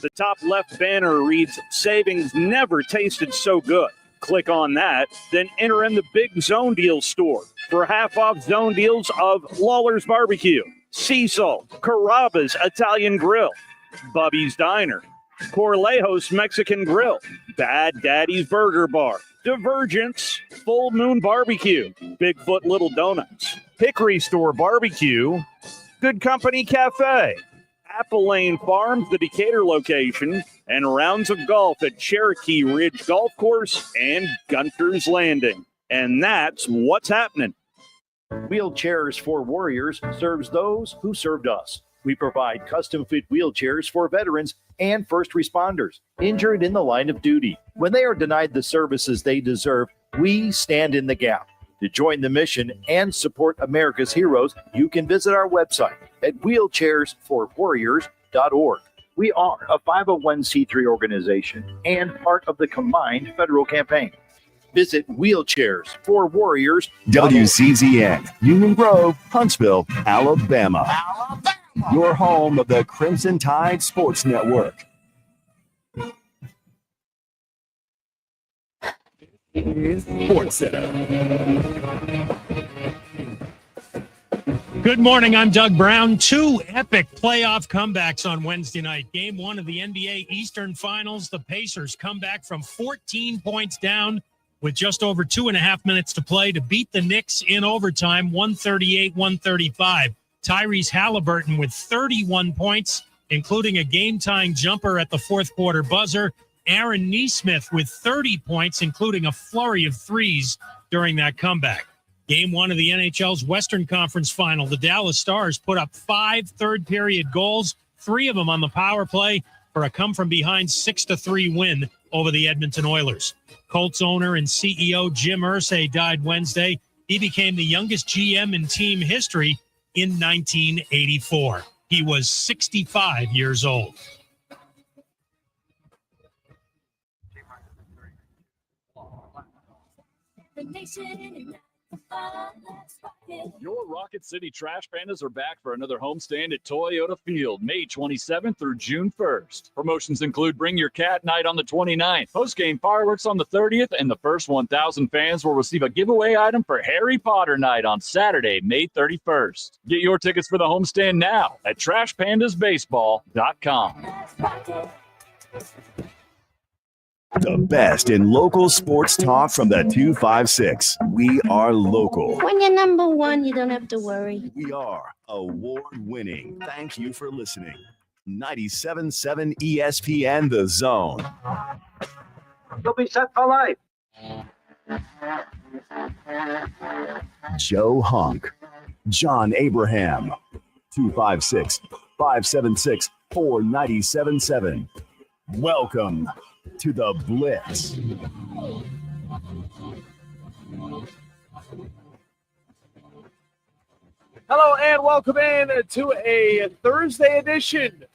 The top left banner reads, "Savings never tasted so good." Click on that, then enter in the Big Zone Deals store for half-off zone deals of Lawler's Barbecue, Cecil, Carrabba's Italian Grill, Bubby's Diner, Corlejos Mexican Grill, Bad Daddy's Burger Bar, Divergence, Full Moon Barbecue, Bigfoot Little Donuts, Hickory Store Barbecue, Good Company Cafe, Apple Lane Farms, the Decatur location, and rounds of golf at Cherokee Ridge Golf Course and Gunter's Landing. And that's what's happening. Wheelchairs for Warriors serves those who served us. We provide custom-fit wheelchairs for veterans and first responders injured in the line of duty. When they are denied the services they deserve, we stand in the gap. To join the mission and support America's heroes, you can visit our website at wheelchairsforwarriors.org. We are a 501c3 organization and part of the combined federal campaign. Visit wheelchairsforwarriors. WCZN, Union Grove, Huntsville, Alabama. Your home of the Crimson Tide Sports Network. Sports Center. Good morning. I'm Doug Brown. Two epic playoff comebacks on Wednesday night. Game one of the NBA Eastern Finals. The Pacers come back from 14 points down with just over 2.5 minutes to play to beat the Knicks in overtime, 138-135. Tyrese Halliburton with 31 points, including a game-tying jumper at the fourth quarter buzzer. Aaron Nesmith with 30 points, including a flurry of threes during that comeback. Game one of the NHL's Western Conference Final. The Dallas Stars put up 5 third-period goals, 3 of them on the power play, for a come-from-behind 6-3 win over the Edmonton Oilers. Colts owner and CEO Jim Irsay died Wednesday. He became the youngest GM in team history in 1984. He was 65 years old. Your Rocket City Trash Pandas are back for another homestand at Toyota Field, May 27th through June 1st. Promotions include Bring Your Cat Night on the 29th, post-game fireworks on the 30th, and the first 1,000 fans will receive a giveaway item for Harry Potter Night on Saturday, May 31st. Get your tickets for the homestand now at TrashPandasBaseball.com. The best in local sports talk from the 256. We are local. When you're number one, you don't have to worry. We are award-winning. Thank you for listening. 97.7 ESPN The Zone. You'll be set for life. Joe Hunk. John Abraham. 256-576-4977. Welcome to the Blitz. Hello and welcome in to a Thursday edition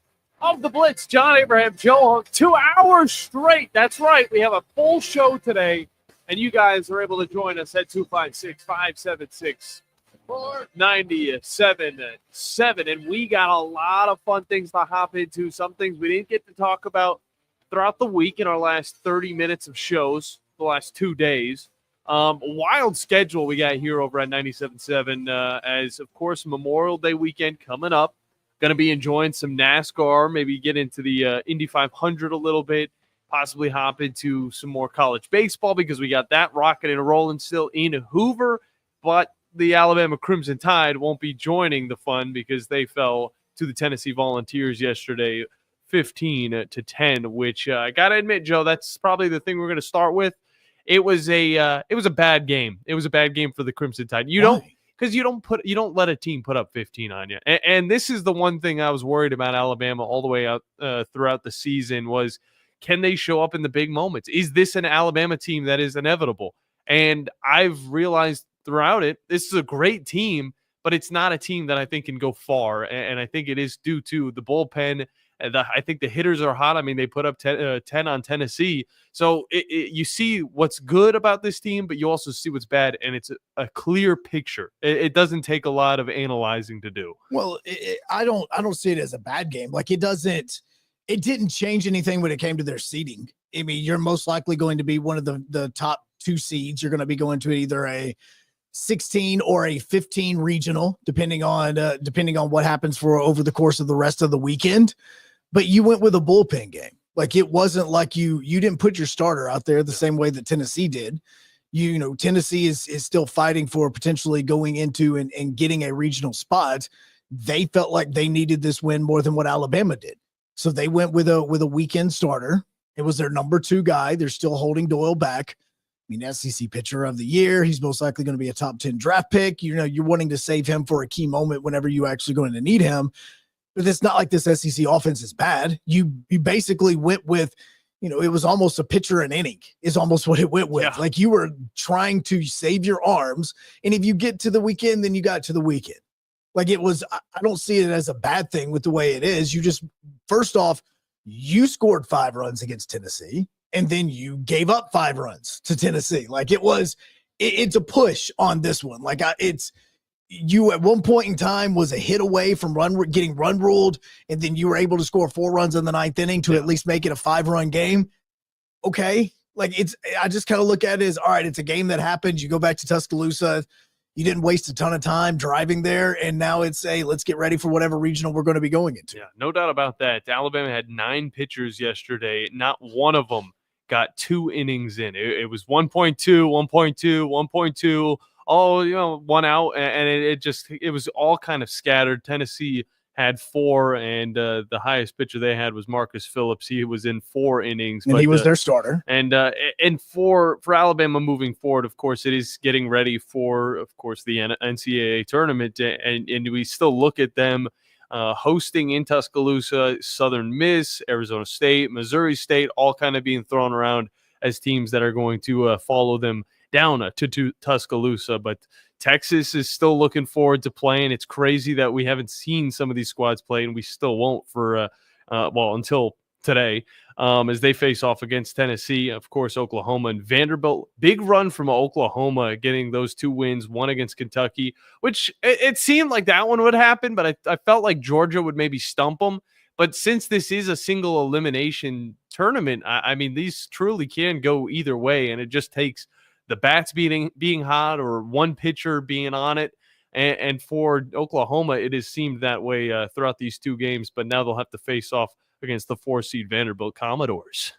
of the Blitz. John Abraham, Joe Hunk, 2 hours straight. That's right. We have a full show today, and you guys are able to join us at 256-576-4977. And we got a lot of fun things to hop into, some things we didn't get to talk about throughout the week in our last 30 minutes of shows, the last 2 days. A wild schedule we got here over at 97.7 as, of course, Memorial Day weekend coming up. Going to be enjoying some NASCAR, maybe get into the Indy 500 a little bit, possibly hop into some more college baseball because we got that rocking and rolling still in Hoover. But the Alabama Crimson Tide won't be joining the fun because they fell to the Tennessee Volunteers yesterday 15-10, which I got to admit, Joe, that's probably the thing we're going to start with. It was a bad game. It was a bad game for the Crimson Tide. You don't let a team put up 15 on you. And this is the one thing I was worried about Alabama all the way out throughout the season was, can they show up in the big moments? Is this an Alabama team that is inevitable? And I've realized throughout it, this is a great team, but it's not a team that I think can go far. And I think it is due to the bullpen. I think the hitters are hot. I mean, they put up 10 on Tennessee. So you see what's good about this team, but you also see what's bad, and it's a clear picture. It doesn't take a lot of analyzing to do. Well, I don't see it as a bad game. Like, it doesn't it didn't change anything when it came to their seeding. I mean, you're most likely going to be one of the top 2 seeds. You're going to be going to either a 16 or a 15 regional, depending on what happens for over the course of the rest of the weekend. But you went with a bullpen game. Like, it wasn't like you didn't put your starter out there the same way that Tennessee did. You know, Tennessee is still fighting for potentially going into and getting a regional spot. They felt like they needed this win more than what Alabama did. So they went with a weekend starter. It was their number 2 guy. They're still holding Doyle back. I mean, SEC pitcher of the year. He's most likely going to be a top 10 draft pick. You know, you're wanting to save him for a key moment whenever you actually going to need him. But it's not like this SEC offense is bad. You basically went with, you know, it was almost a pitcher an inning is almost what it went with. Yeah. Like, you were trying to save your arms. And if you get to the weekend, then you got to the weekend. Like, it was, I don't see it as a bad thing with the way it is. You just, first off, you scored 5 runs against Tennessee, and then you gave up 5 runs to Tennessee. Like, it's a push on this one. Like, you at one point in time was a hit away from getting run ruled, and then you were able to score 4 runs in the 9th inning to at least make it a 5-run game. Okay. Like, I just kind of look at it as, all right, it's a game that happened. You go back to Tuscaloosa. You didn't waste a ton of time driving there, and now it's let's get ready for whatever regional we're going to be going into. Yeah, no doubt about that. Alabama had 9 pitchers yesterday. Not one of them got 2 innings in. It was 1.2, 1.2, 1.2, all, you know, 1 out, and it was all kind of scattered. Tennessee had 4, and the highest pitcher they had was Marcus Phillips. He was in 4 innings. And he was their starter. And for Alabama moving forward, of course, it is getting ready for, of course, the NCAA tournament. And we still look at them hosting in Tuscaloosa, Southern Miss, Arizona State, Missouri State, all kind of being thrown around as teams that are going to follow them down to Tuscaloosa. But Texas is still looking forward to playing. It's crazy that we haven't seen some of these squads play, and we still won't for until today, as they face off against Tennessee. Of course, Oklahoma and Vanderbilt. Big run from Oklahoma, getting those 2 wins, one against Kentucky, which it seemed like that one would happen, but I felt like Georgia would maybe stump them. But since this is a single elimination tournament, I mean, these truly can go either way, and it just takes the bats being hot or one pitcher being on it. And for Oklahoma, it has seemed that way throughout these 2 games, but now they'll have to face off against the 4-seed Vanderbilt Commodores.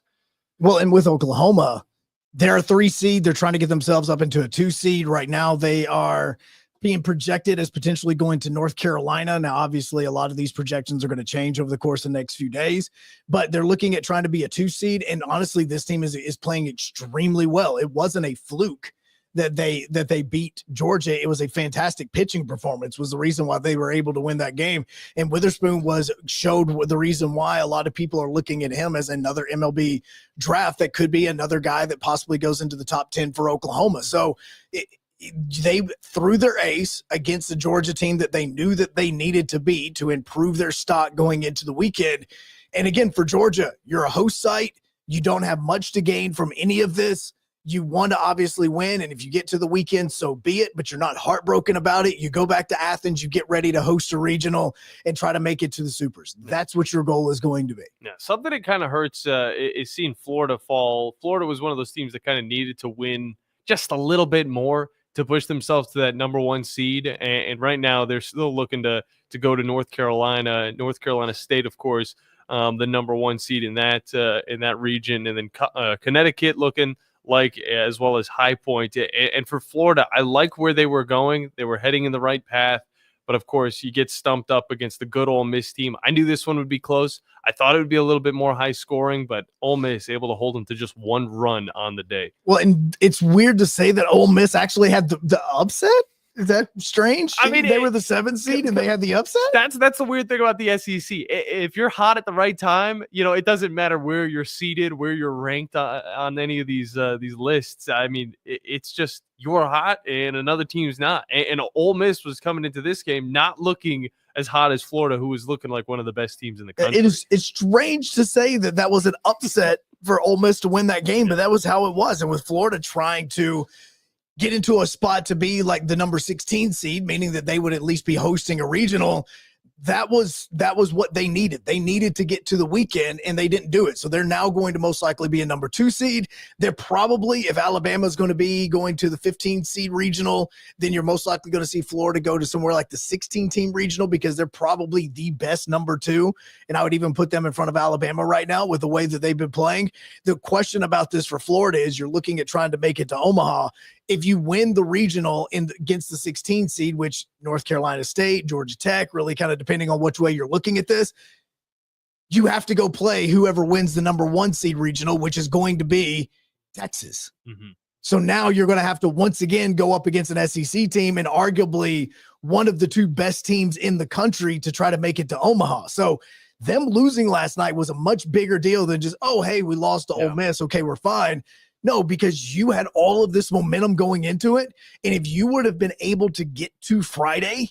Well, and with Oklahoma, they're a 3 seed. They're trying to get themselves up into a 2 seed. Right now, they are being projected as potentially going to North Carolina. Now, obviously, a lot of these projections are going to change over the course of the next few days, but they're looking at trying to be a 2 seed. And honestly, this team is playing extremely well. It wasn't a fluke that they beat Georgia. It was a fantastic pitching performance was the reason why they were able to win that game. And Witherspoon showed the reason why a lot of people are looking at him as another MLB draft that could be another guy that possibly goes into the top 10 for Oklahoma. So they threw their ace against the Georgia team that they knew that they needed to beat to improve their stock going into the weekend. And again, for Georgia, you're a host site. You don't have much to gain from any of this. You want to obviously win, and if you get to the weekend, so be it, but you're not heartbroken about it. You go back to Athens, you get ready to host a regional and try to make it to the Supers. That's what your goal is going to be. Yeah, something that kind of hurts is seeing Florida fall. Florida was one of those teams that kind of needed to win just a little bit more to push themselves to that number 1 seed, and right now they're still looking to go to North Carolina State, of course, the number 1 seed in that region, and then Connecticut looking like, as well as High Point. And for Florida, I like where they were going. They were heading in the right path. But, of course, you get stumped up against the good Ole Miss team. I knew this one would be close. I thought it would be a little bit more high scoring, but Ole Miss able to hold them to just 1 run on the day. Well, and it's weird to say that Ole Miss actually had the upset. Is that strange? I mean, they were the 7th seed and they had the upset. That's the weird thing about the SEC. If you're hot at the right time, you know, it doesn't matter where you're seated, where you're ranked on any of these lists. I mean, it's just you're hot and another team's not. And Ole Miss was coming into this game not looking as hot as Florida, who was looking like one of the best teams in the country. It's strange to say that was an upset for Ole Miss to win that game, but that was how it was. And with Florida trying to get into a spot to be like the number 16 seed, meaning that they would at least be hosting a regional, that was what they needed. They needed to get to the weekend, and they didn't do it. So they're now going to most likely be a number 2 seed. They're probably, if Alabama is going to be going to the 15 seed regional, then you're most likely going to see Florida go to somewhere like the 16 team regional, because they're probably the best number 2. And I would even put them in front of Alabama right now with the way that they've been playing. The question about this for Florida is you're looking at trying to make it to Omaha. If you win the regional against the 16 seed, which North Carolina State, Georgia Tech, really kind of depending on which way you're looking at this, you have to go play whoever wins the number 1 seed regional, which is going to be Texas. Mm-hmm. So now you're going to have to once again go up against an SEC team and arguably one of the 2 best teams in the country to try to make it to Omaha. So them losing last night was a much bigger deal than just, oh, hey, we lost to Ole Miss. Okay, we're fine. No, because you had all of this momentum going into it. And if you would have been able to get to Friday,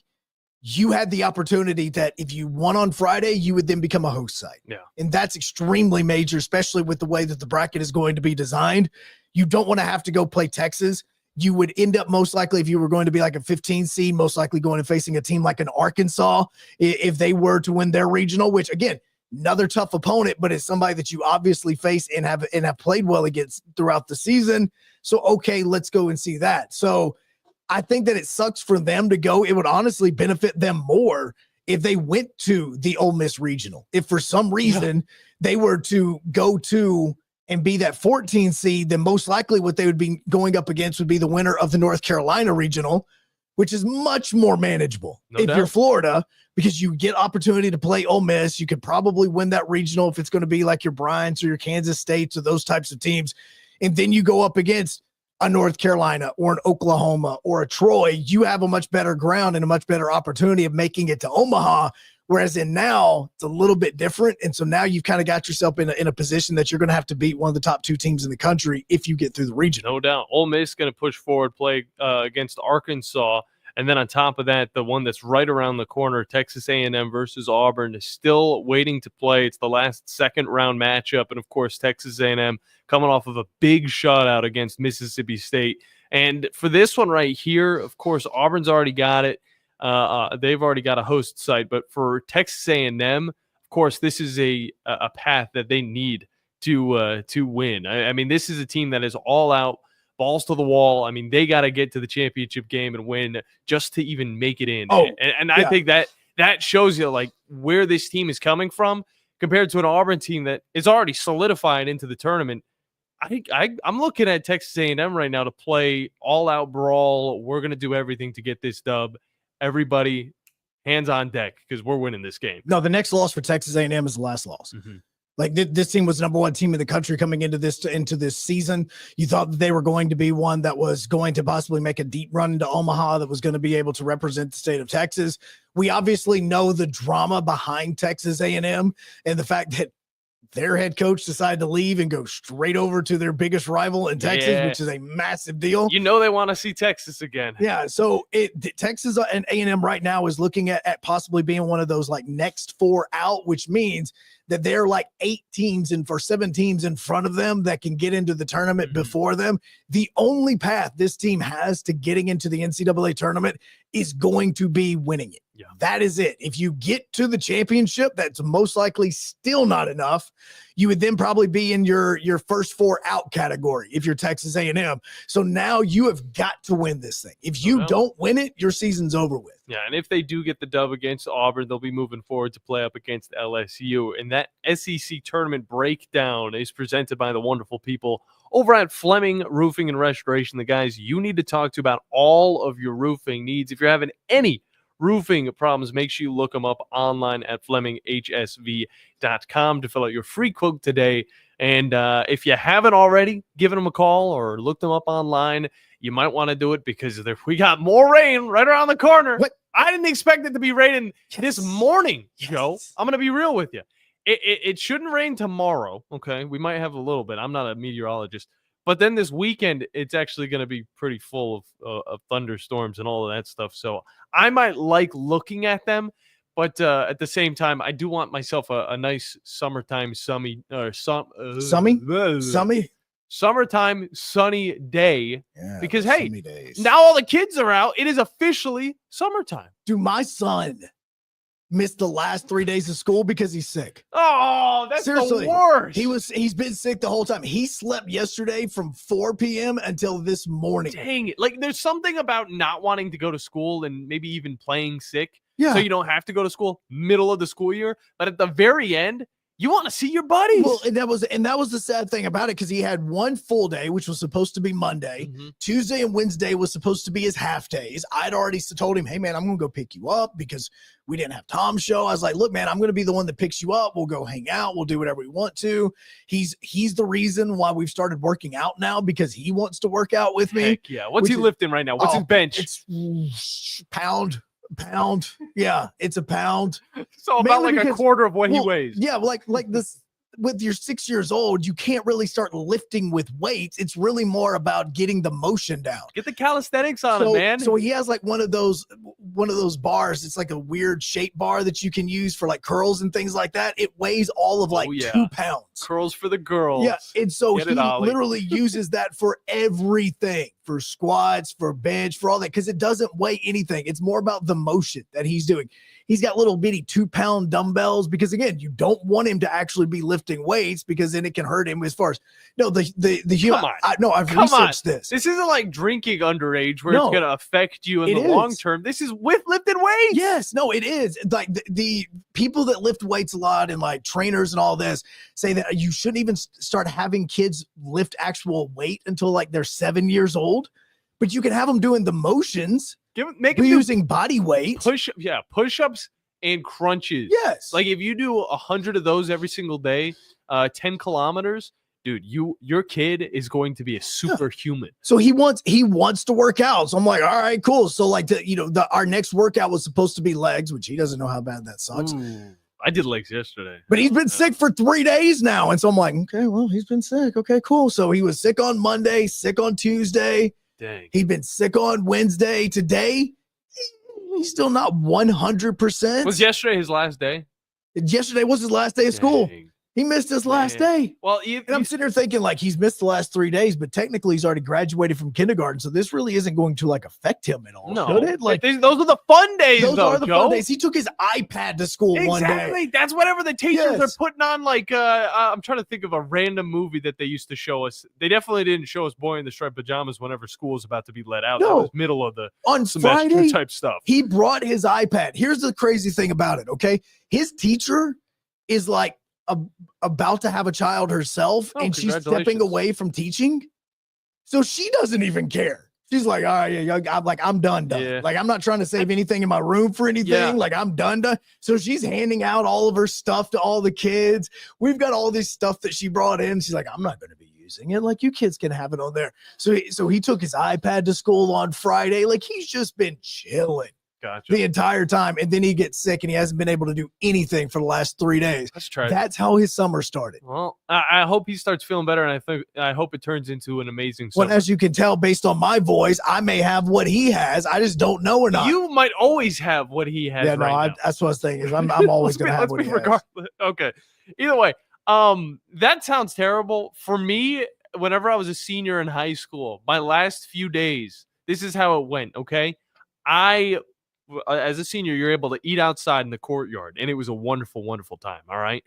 you had the opportunity that if you won on Friday, you would then become a host site. Yeah. And that's extremely major, especially with the way that the bracket is going to be designed. You don't want to have to go play Texas. You would end up most likely, if you were going to be like a 15 seed, most likely going and facing a team like an Arkansas if they were to win their regional, which again, another tough opponent, but it's somebody that you obviously face and have played well against throughout the season. So, okay, let's go and see that. So I think that it sucks for them to go. It would honestly benefit them more if they went to the Ole Miss regional. If for some reason they were to go to and be that 14 seed, then most likely what they would be going up against would be the winner of the North Carolina regional, which is much more manageable you're Florida, because you get opportunity to play Ole Miss. You could probably win that regional if it's going to be like your Bryants or your Kansas States or those types of teams. And then you go up against a North Carolina or an Oklahoma or a Troy. You have a much better ground and a much better opportunity of making it to Omaha. Whereas in now, it's a little bit different. And so now you've kind of got yourself in a position that you're going to have to beat one of the top 2 teams in the country if you get through the region. No doubt. Ole Miss going to push forward, play against Arkansas. And then on top of that, the one that's right around the corner, Texas A&M versus Auburn, is still waiting to play. It's the last second-round matchup. And, of course, Texas A&M coming off of a big shutout against Mississippi State. And for this one right here, of course, Auburn's already got it. They've already got a host site. But for Texas A&M, of course, this is a path that they need to win. I mean, this is a team that is all out, balls to the wall. I mean, they got to get to the championship game and win just to even make it in. And I think that shows you like where this team is coming from compared to an Auburn team that is already solidified into the tournament. I'm looking at Texas A&M right now to play all-out brawl. We're going to do everything to get this dub. Everybody, hands on deck, because we're winning this game. No, the next loss for Texas A&M is the last loss. Mm-hmm. Like this team was the number 1 team in the country coming into this season. You thought that they were going to be one that was going to possibly make a deep run into Omaha, that was going to be able to represent the state of Texas. We obviously know the drama behind Texas A&M and the fact that their head coach decided to leave and go straight over to their biggest rival in Texas, which is a massive deal. You know they want to see Texas again. Yeah, so Texas and A&M right now is looking at possibly being one of those like next 4 out, which means that they're like 8 teams and for 7 teams in front of them that can get into the tournament before them. The only path this team has to getting into the NCAA tournament is going to be winning it. Yeah. That is it. If you get to the championship, that's most likely still not enough. You would then probably be in your first 4 out category if you're Texas A&M. So now you have got to win this thing. If you don't win it, your season's over with. Yeah, and if they do get the dub against Auburn, they'll be moving forward to play up against LSU. And that SEC tournament breakdown is presented by the wonderful people over at Fleming Roofing and Restoration, the guys you need to talk to about all of your roofing needs. If you're having any roofing problems, make sure you look them up online at FlemingHSV.com to fill out your free quote today. And if you haven't already given them a call or looked them up online, you might want to do it because we got more rain right around the corner. What? I didn't expect it to be raining this morning, Joe. I'm going to be real with you. It shouldn't rain tomorrow, okay? We might have a little bit. I'm not a meteorologist. But then this weekend, it's actually going to be pretty full of thunderstorms and all of that stuff. So I might like looking at them. But at the same time, I do want myself a nice summertime summertime sunny day. Yeah, because, hey, now all the kids are out. It is officially summertime. Dude, my son missed the last 3 days of school because he's sick. Oh, that's Seriously, the worst. He's been sick the whole time. He slept yesterday from 4 p.m. until this morning. Dang it. Like, there's something about not wanting to go to school and maybe even playing sick. Yeah. So you don't have to go to school middle of the school year. But at the very end, you want to see your buddies. Well, and that was the sad thing about it, because he had one full day, which was supposed to be Monday. Mm-hmm. Tuesday and Wednesday was supposed to be his half days. I'd already told him, hey man, I'm gonna go pick you up because we didn't have Tom's show. I was like, look, man, I'm gonna be the one that picks you up. We'll go hang out. We'll do whatever we want to. He's the reason why we've started working out now, because he wants to work out with me. Heck yeah. What's he lifting right now? What's his bench? It's pound. Yeah, it's a pound. So about like a quarter of what he weighs. Yeah, like this. With your 6 years old, you can't really start lifting with weights. It's really more about getting the motion down. Get the calisthenics on it, man. So he has like one of those bars. It's like a weird shape bar that you can use for like curls and things like that. It weighs all of like 2 pounds. Curls for the girls. Yeah, and so Get he it, Ollie. literally uses that for everything, for squats, for bench, for all that, because it doesn't weigh anything. It's more about the motion that he's doing. He's got little bitty 2-pound dumbbells, because again, you don't want him to actually be lifting weights, because then it can hurt him as far as the human. I've researched this. This isn't like drinking underage where No. it's going to affect you in It the is. long term. This is with lifted weights. Yes, no, it is. Like the people that lift weights a lot and like trainers and all this say that you shouldn't even start having kids lift actual weight until like they're 7 years old, but you can have them doing the motions. Make them using body weight. Push-ups and crunches. Yes. Like if you do 100 of those every single day, 10 kilometers, dude, your kid is going to be a superhuman. So he wants to work out. So I'm like, all right, cool. So like our next workout was supposed to be legs, which he doesn't know how bad that sucks. Ooh, I did legs yesterday. But he's been sick for 3 days now. And so I'm like, okay, well, he's been sick. Okay, cool. So he was sick on Monday, sick on Tuesday. Dang. He'd been sick on Wednesday. Today, he's still not 100%. Was yesterday his last day? Yesterday was his last day of school. Dang. He missed his last day. Well, And I'm sitting here thinking like he's missed the last 3 days, but technically he's already graduated from kindergarten. So this really isn't going to like affect him at all. no, Should it? Like those are the fun days. those though, are the Joe. fun days. He took his iPad to school one day. Exactly. That's whatever the teachers Yes. are putting on. Like, I'm trying to think of a random movie that they used to show us. They definitely didn't show us Boy in the Striped Pajamas whenever school was about to be let out. That No. was middle of the On semester Friday, type stuff. he brought his iPad. Here's the crazy thing about it, okay? His teacher is like about to have a child herself, and she's stepping congratulations. away from teaching. So she doesn't even care. She's like, all right, yeah, I'm done. Yeah. Like, I'm not trying to save anything in my room for anything. Yeah. Like, I'm done. So she's handing out all of her stuff to all the kids. We've got all this stuff that she brought in. She's like, I'm not going to be using it. Like, you kids can have it on there. So he took his iPad to school on Friday. Like, he's just been chilling Gotcha. the entire time. And then he gets sick and he hasn't been able to do anything for the last 3 days. Let's try. That's how his summer started. Well, I hope he starts feeling better, and I hope it turns into an amazing summer. Well, as you can tell based on my voice, I may have what he has. I just don't know or not. You might always have what he has. Yeah, no, right now. that's what I was thinking. Is I'm always going to have what he has. regardless. Okay. Either way, that sounds terrible. For me, whenever I was a senior in high school, my last few days, this is how it went. Okay, as a senior, you're able to eat outside in the courtyard, and it was a wonderful, wonderful time. All right.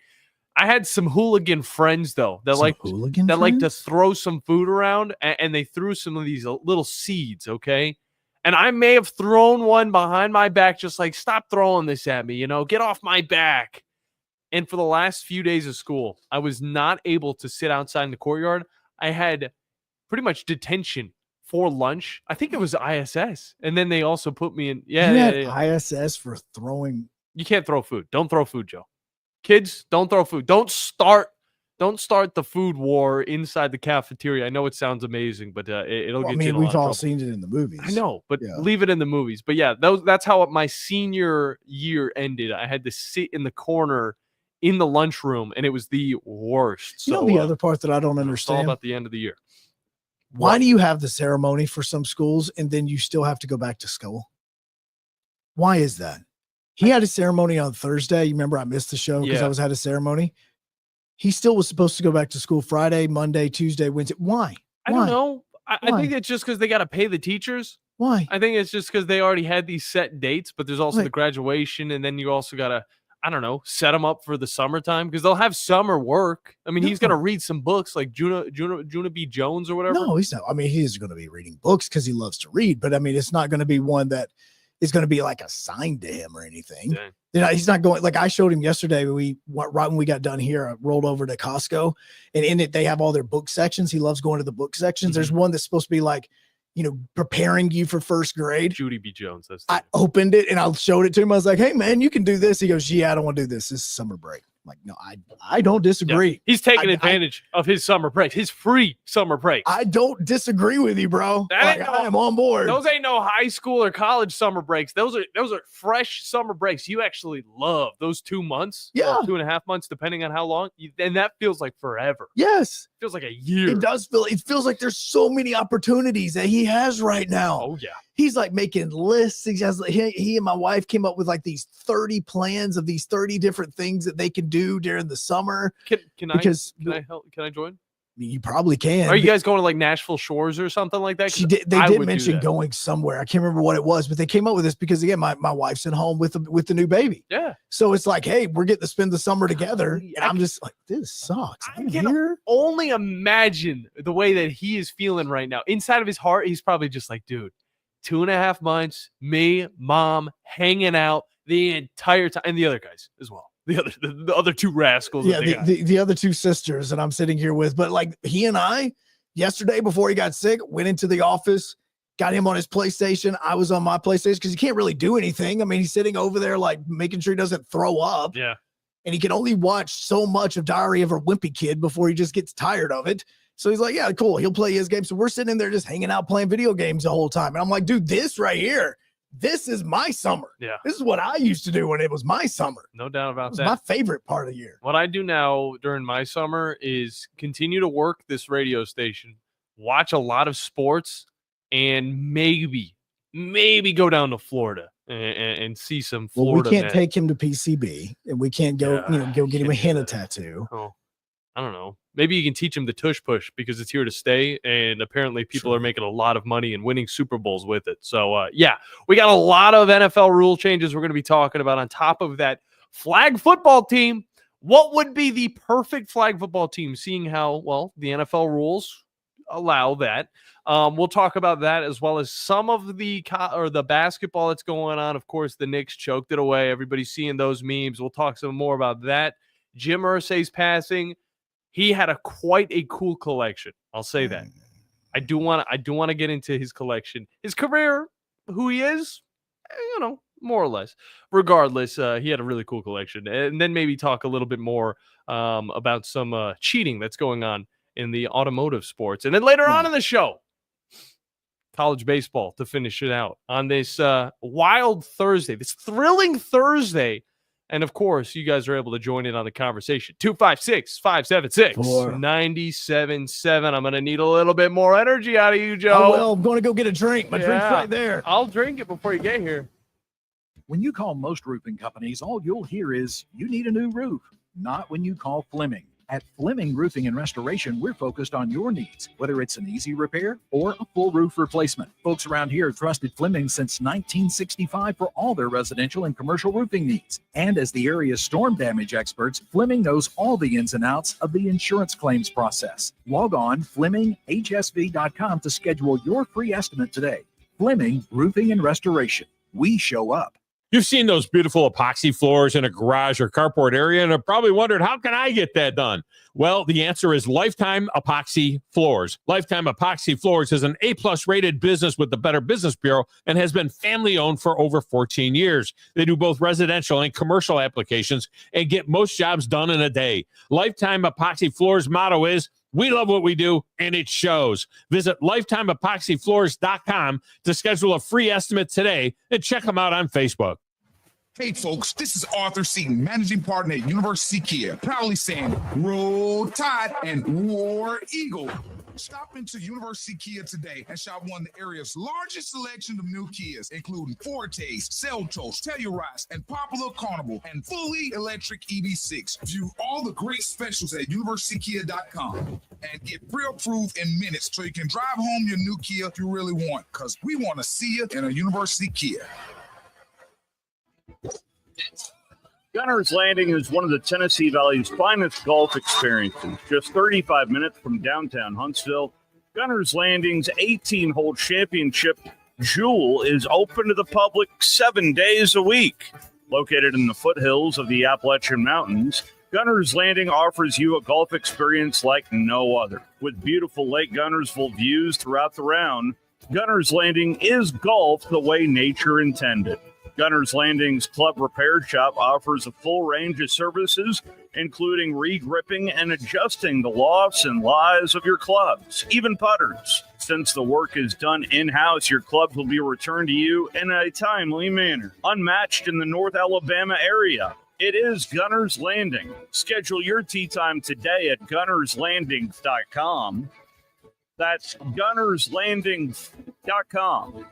I had some hooligan friends though that like to throw some food around, and they threw some of these little seeds. Okay. And I may have thrown one behind my back, just like, stop throwing this at me, get off my back. And for the last few days of school, I was not able to sit outside in the courtyard. I had pretty much detention for lunch. I think it was ISS. And then they also put me in. Yeah. ISS for throwing. You can't throw food. Don't throw food, Joe. Kids, don't throw food. Don't start the food war inside the cafeteria. I know it sounds amazing, but it'll get you in a lot we've of all trouble. seen it in the movies. I know, but Yeah. leave it in the movies. But yeah, that's how my senior year ended. I had to sit in the corner in the lunchroom, and it was the worst. You know the other part that I don't it's all understand? about the end of the year. Why do you have the ceremony for some schools and then you still have to go back to school? Why is that? He had a ceremony on Thursday. You remember I missed the show because Yeah. I was at a ceremony. He still was supposed to go back to school Friday, Monday, Tuesday, Wednesday. Why? I don't know. I think it's just because they got to pay the teachers. Why? I think it's just because they already had these set dates, but there's also Wait. the graduation, and then you also got to, I don't know, set them up for the summertime because they'll have summer work. I mean, he's going to read some books like Juna B. Jones or whatever. No, he's not. I mean, he's going to be reading books because he loves to read, but I mean, it's not going to be one that is going to be like assigned to him or anything. Dang. You know, he's not going, like I showed him yesterday. Right when we got done here, I rolled over to Costco, and in it, they have all their book sections. He loves going to the book sections. There's one that's supposed to be like, you know, preparing you for first grade. Judy B. Jones. I opened it and I showed it to him. I was like, hey, man, you can do this. He goes, yeah, I don't want to do this. This is summer break. I'm like, no, I don't disagree. Yeah. He's taking advantage of his summer break, his free summer break. I don't disagree with you, bro. I am on board. Those ain't no high school or college summer breaks. Those are fresh summer breaks. You actually love those 2 months, yeah, 2.5 months, depending on how long. And that feels like forever. Yes, it feels like a year. It does feel. It feels like there's so many opportunities that he has right now. Oh yeah. He's like making lists. He and my wife came up with like these 30 plans of these 30 different things that they can do during the summer. Can I help? Can I join? You probably can. Are you guys going to like Nashville Shores or something like that? They did mention going somewhere. I can't remember what it was, but they came up with this because again, my wife's at home with the new baby. Yeah. So it's like, hey, we're getting to spend the summer together. And I'm just like, this sucks. I can only imagine the way that he is feeling right now. Inside of his heart, he's probably just like, dude, 2.5 months, me, mom, hanging out the entire time, and the other guys as well. The other two rascals. Yeah, the other two sisters that I'm sitting here with. But like he and I, yesterday before he got sick, went into the office, got him on his PlayStation. I was on my PlayStation because he can't really do anything. I mean, he's sitting over there like making sure he doesn't throw up. Yeah. And he can only watch so much of Diary of a Wimpy Kid before he just gets tired of it. So he's like, yeah, cool. He'll play his game. So we're sitting in there just hanging out playing video games the whole time. And I'm like, dude, this right here, this is my summer. Yeah. This is what I used to do when it was my summer. No doubt about that. My favorite part of the year. What I do now during my summer is continue to work this radio station, watch a lot of sports, and maybe go down to Florida and see some Florida. Well, we can't take him to PCB, and we can't go, go get him a henna tattoo. Oh, I don't know. Maybe you can teach him the tush push because it's here to stay, and apparently people are making a lot of money and winning Super Bowls with it. So, yeah, we got a lot of NFL rule changes we're going to be talking about on top of that flag football team. What would be the perfect flag football team, seeing how, well, the NFL rules allow that? We'll talk about that as well as some of the basketball that's going on. Of course, the Knicks choked it away. Everybody's seeing those memes. We'll talk some more about that. Jim Irsay's passing. He had quite a cool collection. I'll say that. I do want to get into his collection, his career, who he is, more or less. Regardless, he had a really cool collection, and then maybe talk a little bit more about some cheating that's going on in the automotive sports, and then later on in the show, college baseball to finish it out on this wild Thursday, this thrilling Thursday. And, of course, you guys are able to join in on the conversation. 256-576-97.7. I'm going to need a little bit more energy out of you, Joe. Oh, well, I'm going to go get a drink. My drink's right there. I'll drink it before you get here. When you call most roofing companies, all you'll hear is, you need a new roof. Not when you call Fleming. At Fleming Roofing and Restoration, we're focused on your needs, whether it's an easy repair or a full roof replacement. Folks around here have trusted Fleming since 1965 for all their residential and commercial roofing needs. And as the area's storm damage experts, Fleming knows all the ins and outs of the insurance claims process. Log on FlemingHSV.com to schedule your free estimate today. Fleming Roofing and Restoration. We show up. You've seen those beautiful epoxy floors in a garage or carport area and have probably wondered, how can I get that done? Well, the answer is Lifetime Epoxy Floors. Lifetime Epoxy Floors is an A-plus rated business with the Better Business Bureau and has been family-owned for over 14 years. They do both residential and commercial applications and get most jobs done in a day. Lifetime Epoxy Floors' motto is, we love what we do, and it shows. Visit LifetimeEpoxyFloors.com to schedule a free estimate today and check them out on Facebook. Hey, folks, this is Arthur Seaton, managing partner at University Kia, proudly saying, Roll Tide and War Eagle. Stop into University Kia today and shop one of the area's largest selection of new Kias, including Fortes, Seltos, Telluride, and Popular Carnival, and fully electric EV6. View all the great specials at universitykia.com and get pre-approved in minutes so you can drive home your new Kia if you really want, because we want to see you in a University Kia. Gunner's Landing is one of the Tennessee Valley's finest golf experiences. Just 35 minutes from downtown Huntsville, Gunner's Landing's 18-hole championship Jewel is open to the public 7 days a week. Located in the foothills of the Appalachian Mountains, Gunner's Landing offers you a golf experience like no other. With beautiful Lake Gunnersville views throughout the round, Gunner's Landing is golf the way nature intended. Gunner's Landing's Club Repair Shop offers a full range of services, including re-gripping and adjusting the lofts and lies of your clubs, even putters. Since the work is done in-house, your clubs will be returned to you in a timely manner. Unmatched in the North Alabama area, it is Gunner's Landing. Schedule your tee time today at gunnerslandings.com. That's gunnerslandings.com.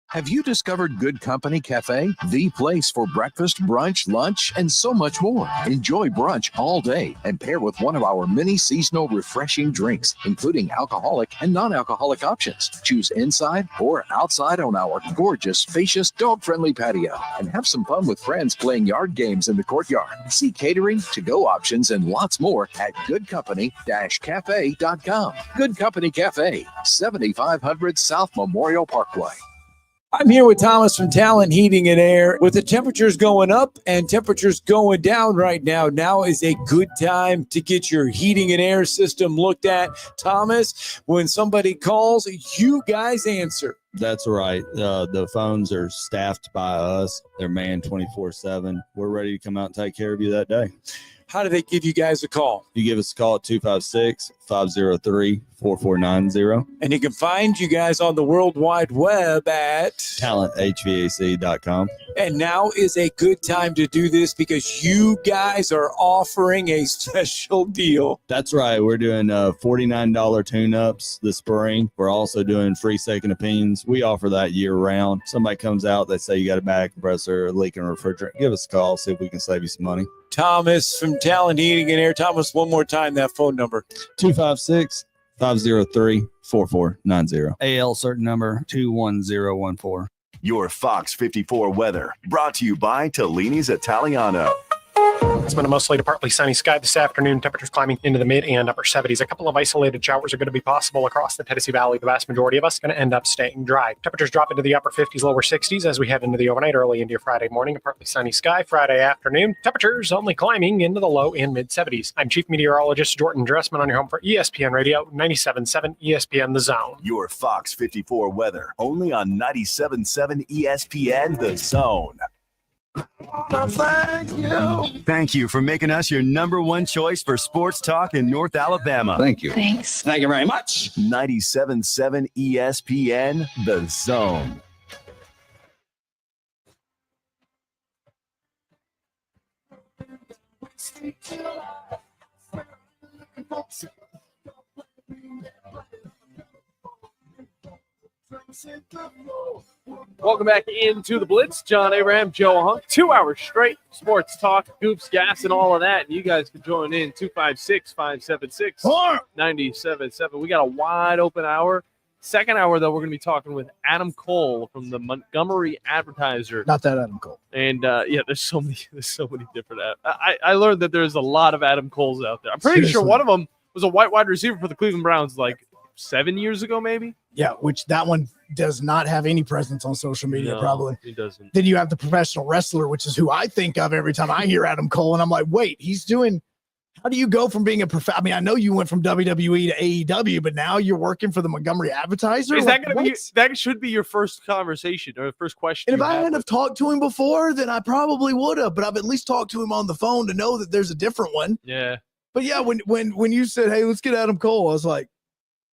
Have you discovered Good Company Cafe? The place for breakfast, brunch, lunch, and so much more. Enjoy brunch all day and pair with one of our many seasonal refreshing drinks, including alcoholic and non-alcoholic options. Choose inside or outside on our gorgeous, spacious, dog-friendly patio and have some fun with friends playing yard games in the courtyard. See catering, to-go options, and lots more at goodcompany-cafe.com. Good Company Cafe, 7500 South Memorial Parkway. I'm here with Thomas from Talent Heating and Air. With the temperatures going up and temperatures going down right now, now is a good time to get your heating and air system looked at. Thomas, when somebody calls, you guys answer. That's right. The phones are staffed by us. They're manned 24/7. We're ready to come out and take care of you that day. How do they give you guys a call? You give us a call at 256-503-4490. And you can find you guys on the World Wide Web at talenthvac.com. And now is a good time to do this because you guys are offering a special deal. That's right. We're doing $49 tune-ups this spring. We're also doing free second opinions. We offer that year-round. Somebody comes out, they say you got a back compressor, a leaking refrigerant. Give us a call, see if we can save you some money. Thomas from Talent Heating and Air. Thomas, one more time, that phone number. 256-503-4490. AL certain number 21014. Your Fox 54 weather brought to you by Tellini's Italiano. It's been a mostly to partly sunny sky this afternoon. Temperatures climbing into the mid and upper 70s. A couple of isolated showers are going to be possible across the Tennessee Valley. The vast majority of us going to end up staying dry. Temperatures drop into the upper 50s, lower 60s as we head into the overnight, early into your Friday morning. A partly sunny sky Friday afternoon. Temperatures only climbing into the low and mid 70s. I'm Chief Meteorologist Jordan Dressman on your home for ESPN Radio 97.7 ESPN The Zone. Your Fox 54 weather only on 97.7 ESPN The Zone. Thank you for making us your number one choice for sports talk in North Alabama. Thank you. Thanks. Thank you very much. 97.7 ESPN The Zone. Welcome back into the Blitz. John Abraham, Joe Hunk. 2 hours straight. Sports talk, goops, gas, and all of that. And you guys can join in 256-576-97.7. We got a wide open hour. Second hour, though, we're going to be talking with Adam Cole from the Montgomery Advertiser. Not that Adam Cole. And there's so many different. I learned that there's a lot of Adam Coles out there. I'm pretty sure one of them was a white wide receiver for the Cleveland Browns, like 7 years ago, maybe. Yeah, which that one does not have any presence on social media, probably. He doesn't. Then you have the professional wrestler, which is who I think of every time I hear Adam Cole, and I'm like, wait, he's doing. How do you go from being I mean, I know you went from WWE to AEW, but now you're working for the Montgomery Advertiser. Is that going to be? That should be your first conversation or first question. And if I hadn't have talked to him before, then I probably would have. But I've at least talked to him on the phone to know that there's a different one. Yeah. But yeah, when you said, "Hey, let's get Adam Cole," I was like,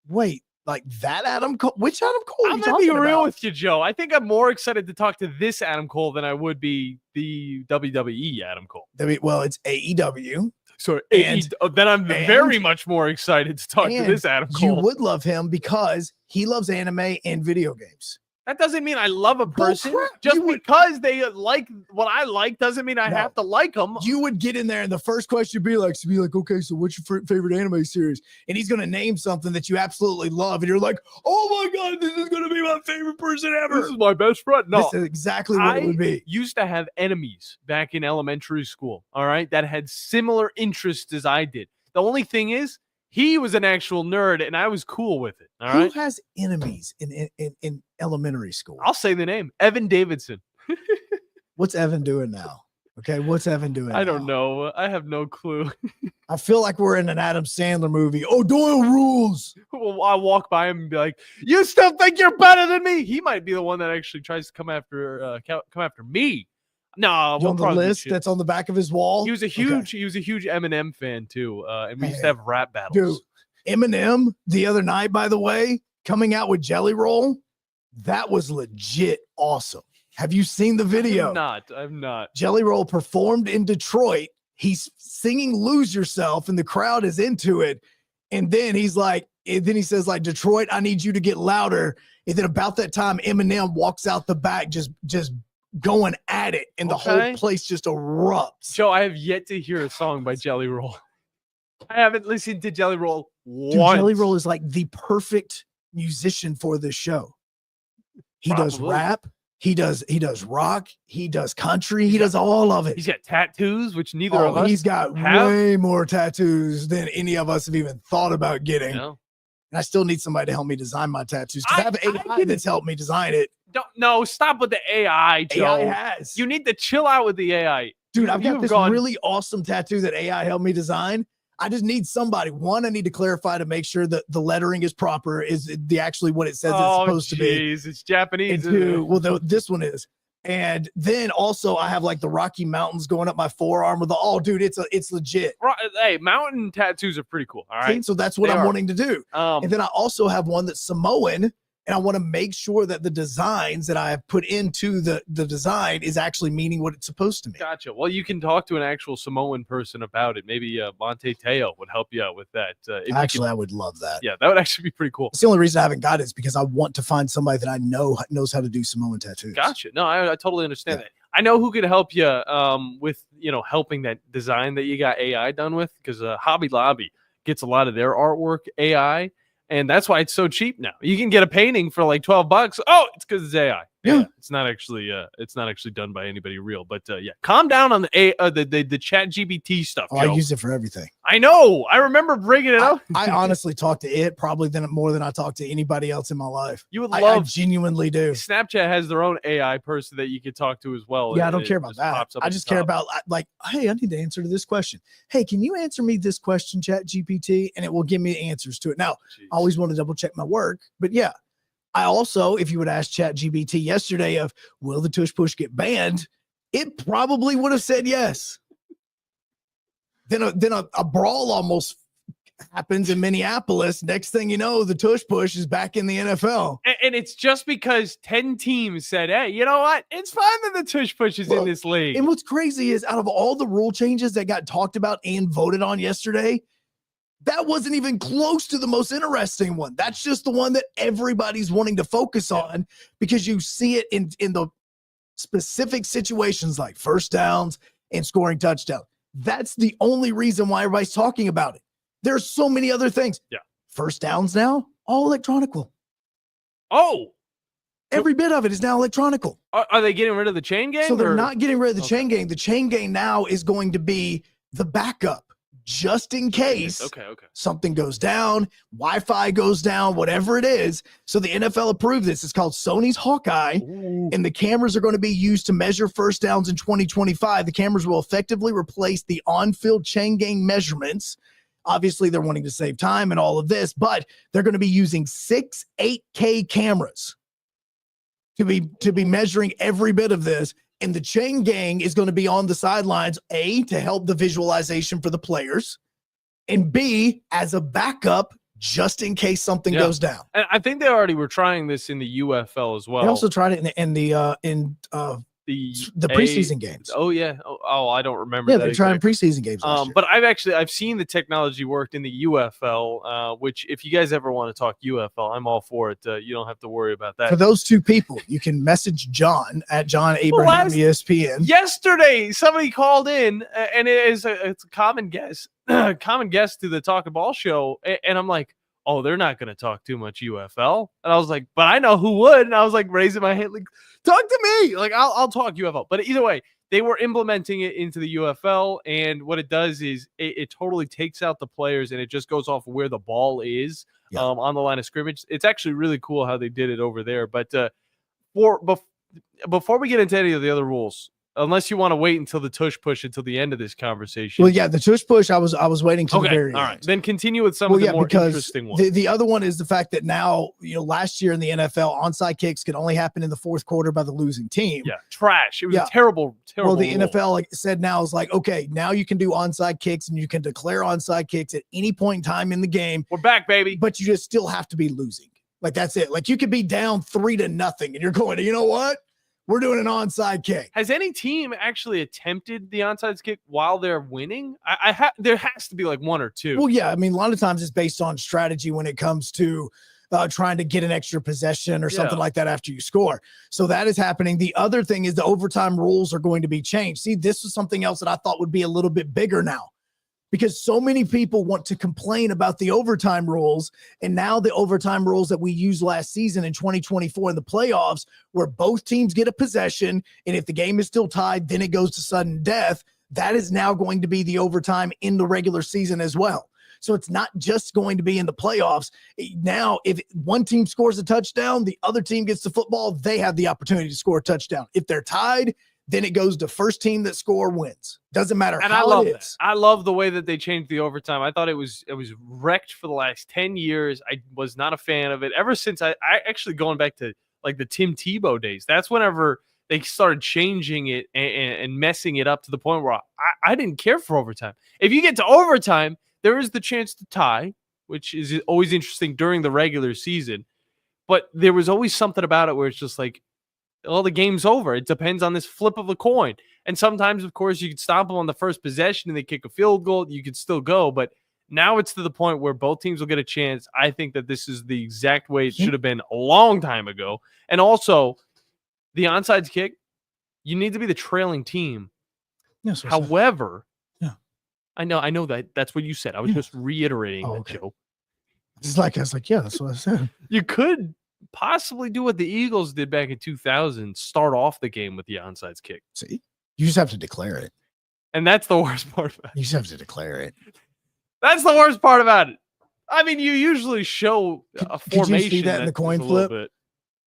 wait. Like that Adam Cole? Which Adam Cole? I'm gonna be real with you, Joe. I think I'm more excited to talk to this Adam Cole than I would be the WWE Adam Cole. Well, it's AEW. So And- then I'm very much more excited to talk to And this Adam you Cole. would love him because he loves anime and video games. That doesn't mean I love a person. crap. Just You would- because they like what I like doesn't mean I No. have to like them. You would get in there, and the first question would be like, okay, so what's your favorite anime series? And he's going to name something that you absolutely love, and you're like, oh my God, this is going to be my favorite person ever. This is my best friend. No, This is exactly what it would be. used to have enemies back in elementary school, all right, that had similar interests as I did. The only thing is, he was an actual nerd, and I was cool with it, all right? Who has enemies in elementary school? I'll say the name, Evan Davidson. What's Evan doing now? Okay, what's Evan doing I don't now? know. I have no clue. I feel like we're in an Adam Sandler movie. Oh, Doyle rules. Well, I walk by him and be like, "You still think you're better than me?" He might be the one that actually tries to come after me. No, You on the list that's on the back of his wall? He was a huge Eminem fan too, and we used to have rap battles. Dude, Eminem the other night, by the way, coming out with Jelly Roll, that was legit awesome. Have you seen the video? I'm not. Jelly Roll performed in Detroit. He's singing "Lose Yourself," and the crowd is into it. And then he says, like, Detroit, I need you to get louder. And then about that time, Eminem walks out the back, just going at it, and the whole place just erupts. Joe, I have yet to hear a song by Jelly Roll. I haven't listened to Jelly Roll once. Dude, Jelly Roll is like the perfect musician for this show. He does Probably. rap, he does rock, he does country, he does all of it. He's got tattoos, which neither of us He's got have. way more tattoos than any of us have even thought about getting. No. And I still need somebody to help me design my tattoos because I have an AI that's helped me design it. No, stop with the AI, Joe. AI has. You need to chill out with the AI. Dude, I've got You've this gone- really awesome tattoo that AI helped me design. I just need somebody. One, I need to clarify to make sure that the lettering is proper, is the actually what it says it's supposed to be. It's Japanese. And isn't two, it? well, this one is. And then also I have like the Rocky Mountains going up my forearm with dude, it's legit. Hey, mountain tattoos are pretty cool. All See? right. So that's what They I'm are. wanting to do. And then I also have one that's Samoan, and I want to make sure that the designs that I have put into the design is actually meaning what it's supposed to mean. Gotcha. Well, you can talk to an actual Samoan person about it. Maybe Monte Teo would help you out with that. If you Actually, could- I would love that. yeah, that would actually be pretty cool. It's the only reason I haven't got it is because I want to find somebody that I know knows how to do Samoan tattoos. Gotcha. No, I totally understand that. I know who could help you with helping that design that you got AI done with, because Hobby Lobby gets a lot of their artwork AI, and that's why it's so cheap now. You can get a painting for like $12. Oh, it's because it's AI. Yeah, it's not actually done by anybody real. But yeah, calm down on the Chat GBT stuff. Oh, I Joe. use it for everything. I know. I remember bringing it up. I honestly talk to it probably more than I talk to anybody else in my life. You would I love. genuinely do. Snapchat has their own AI person that you could talk to as well. Yeah, I and don't it care about just that. pops up I at just the care top. about like, hey, I need the answer to this question. Hey, can you answer me this question, Chat GPT? And it will give me answers to it. Now, I always want to double check my work, but yeah. I also, if you would ask Chat GPT yesterday of will the tush push get banned, it probably would have said yes. Then a brawl almost happens in Minneapolis. Next thing you know, the tush push is back in the NFL. And it's just because 10 teams said, hey, you know what? It's fine that the tush push is in this league. And what's crazy is out of all the rule changes that got talked about and voted on yesterday, that wasn't even close to the most interesting one. That's just the one that everybody's wanting to focus on because you see it in the specific situations like first downs and scoring touchdowns. That's the only reason why everybody's talking about it. There's so many other things. Yeah. First downs now, all electronical. Oh, every bit of it is now electronical. Are they getting rid of the chain gang? So they're or- not getting rid of the chain gang. The chain gang now is going to be the backup just in case Okay. something goes down, Wi-Fi goes down, whatever it is. So the NFL approved this. It's called Sony's Hawkeye, and the cameras are going to be used to measure first downs in 2025. The cameras will effectively replace the on-field chain gang measurements. Obviously, they're wanting to save time and all of this, but they're going to be using 6 8K cameras to be measuring every bit of this. And the chain gang is going to be on the sidelines, A, to help the visualization for the players, and B, as a backup, just in case something goes down. And I think they already were trying this in the UFL as well. They also tried it in the the the preseason games. Oh yeah. Oh, I don't remember. Yeah, that they're trying exactly. preseason games last year. But I've seen the technology worked in the UFL, which if you guys ever want to talk UFL, I'm all for it. You don't have to worry about that. For those two people, you can message John at John Abraham ESPN. Yesterday, somebody called in, and it's a common guest to the Talking Ball show, and I'm like, oh, they're not going to talk too much UFL. And I was like, but I know who would. And I was like raising my hand, like, talk to me. Like, I'll talk UFL. But either way, they were implementing it into the UFL. And what it does is it totally takes out the players and it just goes off where the ball is on the line of scrimmage. It's actually really cool how they did it over there. But before we get into any of the other rules, unless you want to wait until the tush push until the end of this conversation. Well, yeah, the tush push, I was waiting till the very all right. end. Then continue with some of the more interesting ones. The other one is the fact that now, last year in the NFL, onside kicks could only happen in the fourth quarter by the losing team. Yeah, trash. It was a terrible. Well, the rule. NFL said now is like, okay, now you can do onside kicks and you can declare onside kicks at any point in time in the game. We're back, baby. But you just still have to be losing. Like, that's it. Like, you could be down 3-0 and you're going, you know what? We're doing an onside kick. Has any team actually attempted the onside kick while they're winning? There has to be like one or two. Well, yeah. I mean, a lot of times it's based on strategy when it comes to trying to get an extra possession or something like that after you score. So that is happening. The other thing is the overtime rules are going to be changed. See, this is something else that I thought would be a little bit bigger now, because so many people want to complain about the overtime rules. And now the overtime rules that we used last season in 2024 in the playoffs, where both teams get a possession, and if the game is still tied, then it goes to sudden death. That is now going to be the overtime in the regular season as well. So it's not just going to be in the playoffs. Now, if one team scores a touchdown, the other team gets the football, they have the opportunity to score a touchdown. If they're tied, then it goes to first team that score wins. Doesn't matter and how I love it is. That. I love the way that they changed the overtime. I thought it was wrecked for the last 10 years. I was not a fan of it ever since I actually going back to like the Tim Tebow days. That's whenever they started changing it and messing it up to the point where I didn't care for overtime. If you get to overtime, there is the chance to tie, which is always interesting during the regular season. But there was always something about it where it's just like, well, the game's over. It depends on this flip of a coin. And sometimes, of course, you could stop them on the first possession and they kick a field goal. You could still go. But now it's to the point where both teams will get a chance. I think that this is the exact way it should have been a long time ago. And also, the onside kick, you need to be the trailing team. Yes, however, I know that's what you said. I was just reiterating that, Joe. It's like, I was like, yeah, that's what I said. You could possibly do what the Eagles did back in 2000, start off the game with the onside kick. See, you just have to declare it. And that's the worst part about it. You just have to declare it. That's the worst part about it. I mean, you usually show a formation. Could you see that in the coin flip?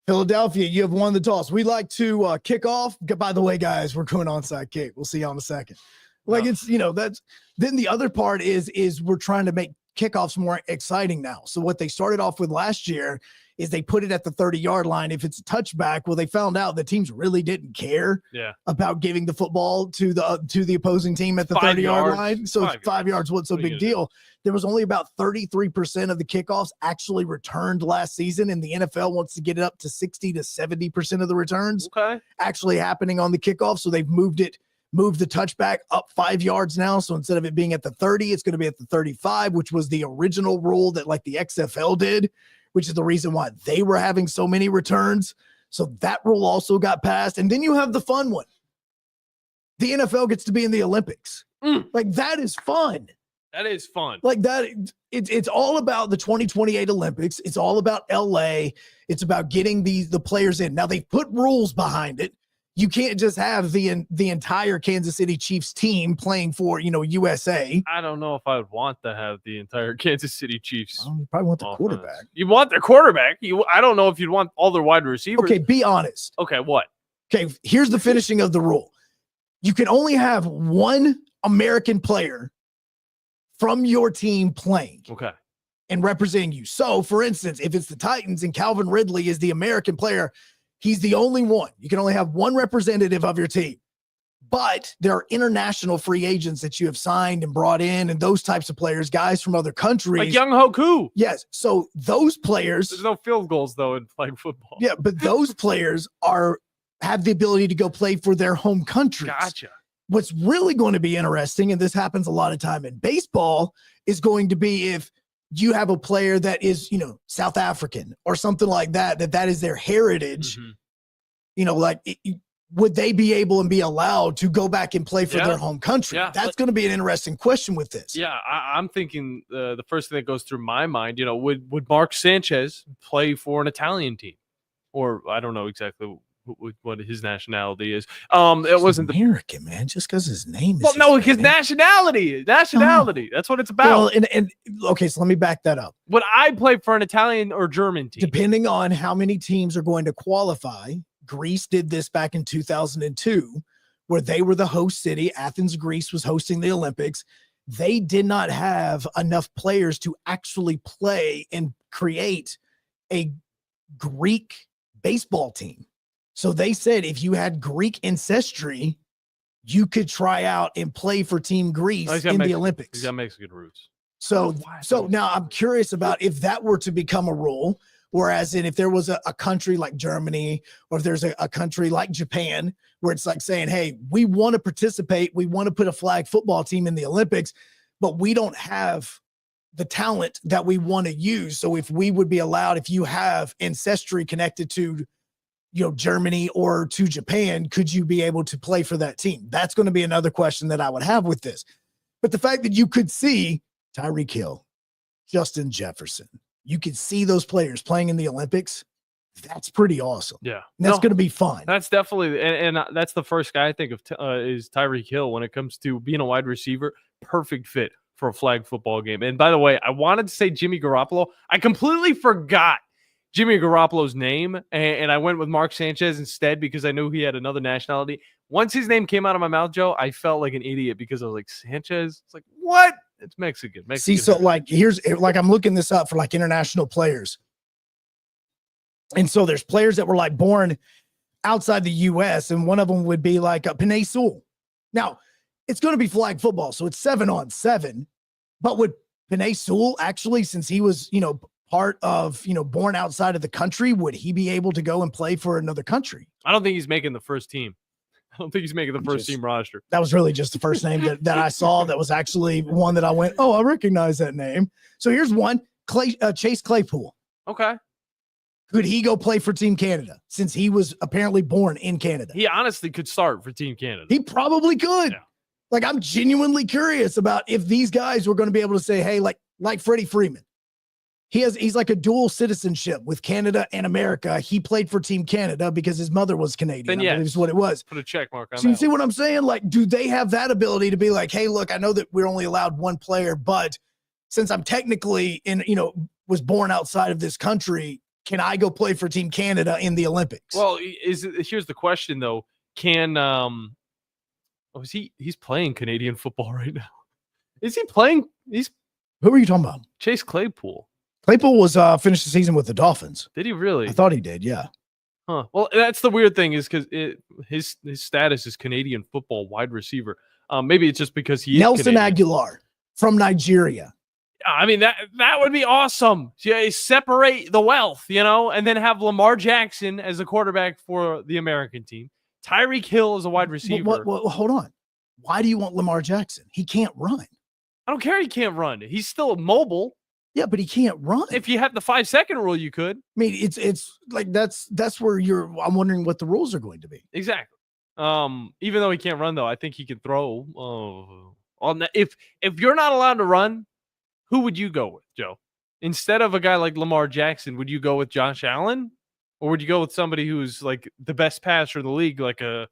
Philadelphia, you have won the toss. We like to kick off. By the way, guys, we're going onside kick. We'll see you in a second. Like it's, that's then the other part is we're trying to make kickoffs more exciting now. So what they started off with last year is they put it at the 30-yard line. If it's a touchback, well, they found out the teams really didn't care about giving the football to the opposing team at the 30-yard line. So 5 yards wasn't so big deal. There was only about 33% of the kickoffs actually returned last season, and the NFL wants to get it up to 60 to 70% of the returns actually happening on the kickoff. So they've moved the touchback up 5 yards now. So instead of it being at the 30, it's going to be at the 35, which was the original rule that like the XFL did, which is the reason why they were having so many returns. So that rule also got passed. And then you have the fun one. The NFL gets to be in the Olympics. Like that is fun. That is fun. Like that. It's all about the 2028 Olympics. It's all about LA. It's about getting the players in. Now they've put rules behind it. You can't just have the entire Kansas City Chiefs team playing for, USA. I don't know if I would want to have the entire Kansas City Chiefs. You probably want the quarterback. You want their quarterback. I don't know if you'd want all their wide receivers. Okay, be honest. Okay, what? Okay, here's the finishing of the rule. You can only have one American player from your team playing. Okay. And representing you. So, for instance, if it's the Titans and Calvin Ridley is the American player, he's the only one. You can only have one representative of your team. But there are international free agents that you have signed and brought in, and those types of players, guys from other countries. Like Young Hoku. Yes. So those players. There's no field goals, though, in flag football. Yeah, but those players are have the ability to go play for their home countries. Gotcha. What's really going to be interesting, and this happens a lot of time in baseball, is going to be if you have a player that is, South African or something like that is their heritage, would they be able and be allowed to go back and play for their home country? Yeah. That's going to be an interesting question with this. Yeah, I'm thinking the first thing that goes through my mind, would Mark Sanchez play for an Italian team? Or I don't know exactly what his nationality is. It wasn't American, man, just because his name is. Well, no, his nationality. That's what it's about. Well, and okay, so let me back that up. Would I play for an Italian or German team? Depending on how many teams are going to qualify, Greece did this back in 2002, where they were the host city. Athens, Greece was hosting the Olympics. They did not have enough players to actually play and create a Greek baseball team. So they said if you had Greek ancestry, you could try out and play for Team Greece in the Olympics. He's got Mexican roots. So now I'm curious about if that were to become a rule, whereas if there was a country like Germany, or if there's a country like Japan, where it's like saying, hey, we want to participate, we want to put a flag football team in the Olympics, but we don't have the talent that we want to use. So if we would be allowed, if you have ancestry connected to Germany or to Japan, could you be able to play for that team? That's going to be another question that I would have with this. But the fact that you could see Tyreek Hill, Justin Jefferson, you could see those players playing in the Olympics. That's pretty awesome. Yeah. And that's going to be fun. That's definitely, and that's the first guy I think of is Tyreek Hill when it comes to being a wide receiver. Perfect fit for a flag football game. And by the way, I wanted to say Jimmy Garoppolo. I completely forgot Jimmy Garoppolo's name, and I went with Mark Sanchez instead because I knew he had another nationality. Once his name came out of my mouth, Joe, I felt like an idiot because I was like, Sanchez? It's like, what? It's Mexican. See, so I'm looking this up for international players. And so there's players that were born outside the U.S., and one of them would be Penei Sewell. Now, it's going to be flag football, so it's 7-on-7. But would Penei Sewell actually, since he was, part of, born outside of the country, would he be able to go and play for another country? I don't think he's making the first team. I don't think he's making the first team roster. That was really just the first name that I saw that was actually one that I went, oh, I recognize that name. So here's one, Chase Claypool. Okay. Could he go play for Team Canada since he was apparently born in Canada? He honestly could start for Team Canada. He probably could. Yeah. I'm genuinely curious about if these guys were going to be able to say, hey, like Freddie Freeman. He's like a dual citizenship with Canada and America. He played for Team Canada because his mother was Canadian. Then I believe is what it was. Put a check mark on So you that see what I'm saying? Do they have that ability to be like, hey, look, I know that we're only allowed one player, but since I'm technically was born outside of this country, can I go play for Team Canada in the Olympics? Well, here's the question though. Can he's playing Canadian football right now? Is he playing? Who are you talking about? Chase Claypool. Claypool was finished the season with the Dolphins. Did he really? I thought he did, yeah. Huh. Well, that's the weird thing is because his status is Canadian football wide receiver. Maybe it's just because he is Nelson Canadian. Aguilar from Nigeria. I mean, that would be awesome. Separate the wealth, and then have Lamar Jackson as a quarterback for the American team. Tyreek Hill as a wide receiver. Well, hold on. Why do you want Lamar Jackson? He can't run. I don't care. He can't run. He's still mobile. Yeah, but he can't run. If you have the 5-second rule, you could. I mean, it's like that's where I'm wondering what the rules are going to be. Exactly. Even though he can't run, though, I think he can throw. If you're not allowed to run, who would you go with, Joe? Instead of a guy like Lamar Jackson, would you go with Josh Allen, or would you go with somebody who's like the best passer in the league, like a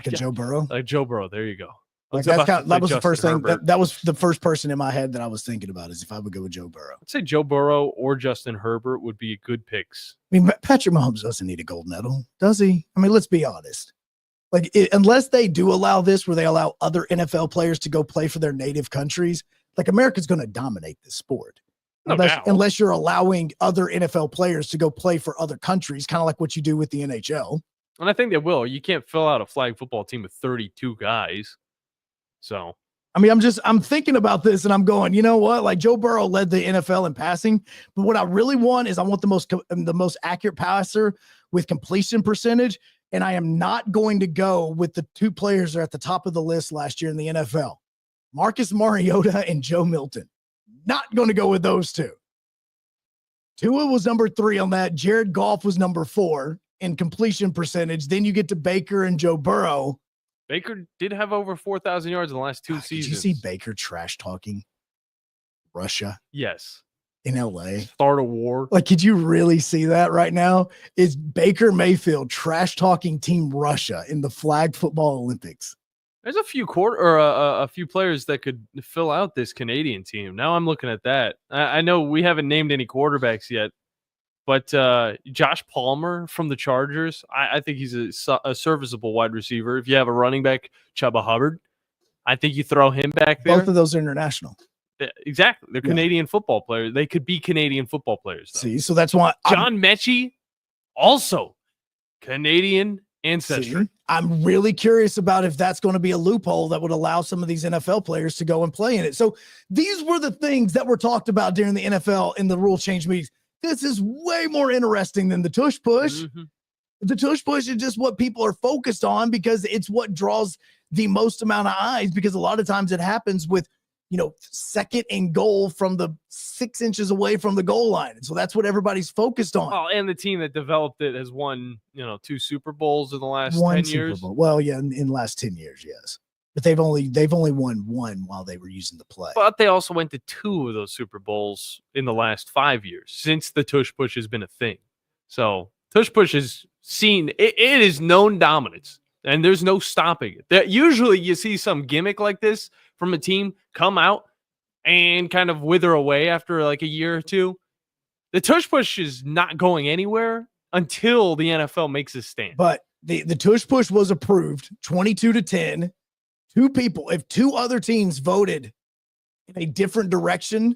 Joe Burrow? Like Joe Burrow. There you go. That was the first thing. That was the first person in my head that I was thinking about is if I would go with Joe Burrow. I'd say Joe Burrow or Justin Herbert would be good picks. I mean, Patrick Mahomes doesn't need a gold medal, does he? I mean, let's be honest. Unless they do allow this, where they allow other NFL players to go play for their native countries, America's going to dominate this sport. Unless you're allowing other NFL players to go play for other countries, kind of like what you do with the NHL. And I think they will. You can't fill out a flag football team with 32 guys. So, I mean, I'm thinking about this and I'm going, you know what? Joe Burrow led the NFL in passing, but what I really want is I want the most accurate passer with completion percentage. And I am not going to go with the two players that are at the top of the list last year in the NFL, Marcus Mariota and Joe Milton. Not going to go with those two. Tua was number 3 on that. Jared Goff was number 4 in completion percentage. Then you get to Baker and Joe Burrow. Baker did have over 4,000 yards in the last 2 seasons. Did you see Baker trash talking Russia? Yes. In LA. Start a war. Like, could you really see that right now? Is Baker Mayfield trash talking Team Russia in the flag football Olympics? There's a few a few players that could fill out this Canadian team. Now I'm looking at that. I know we haven't named any quarterbacks yet, but Josh Palmer from the Chargers, I think he's a serviceable wide receiver. If you have a running back, Chuba Hubbard, I think you throw him back there. Both of those are international. Exactly. They're Canadian football players. They could be Canadian football players, though. See, so that's why John Mechie, also Canadian ancestry. I'm really curious about if that's going to be a loophole that would allow some of these NFL players to go and play in it. So these were the things that were talked about during the NFL in the rule change meetings. This is way more interesting than the tush push. Mm-hmm. The tush push is just what people are focused on because it's what draws the most amount of eyes, because a lot of times it happens with, second and goal from the 6 inches away from the goal line. And so that's what everybody's focused on. Well, and the team that developed it has won, 2 Super Bowls in the last 10 years. Super Bowl. Well, yeah, in the last 10 years, yes. But they've only won 1 while they were using the play. But they also went to 2 of those Super Bowls in the last 5 years since the tush push has been a thing. So tush push is seen, it is known dominance, and there's no stopping it. That usually you see some gimmick like this from a team come out and kind of wither away after like a year or two. The tush push is not going anywhere until the NFL makes a stand. But the tush push was approved 22-10. 2 people, if 2 other teams voted in a different direction,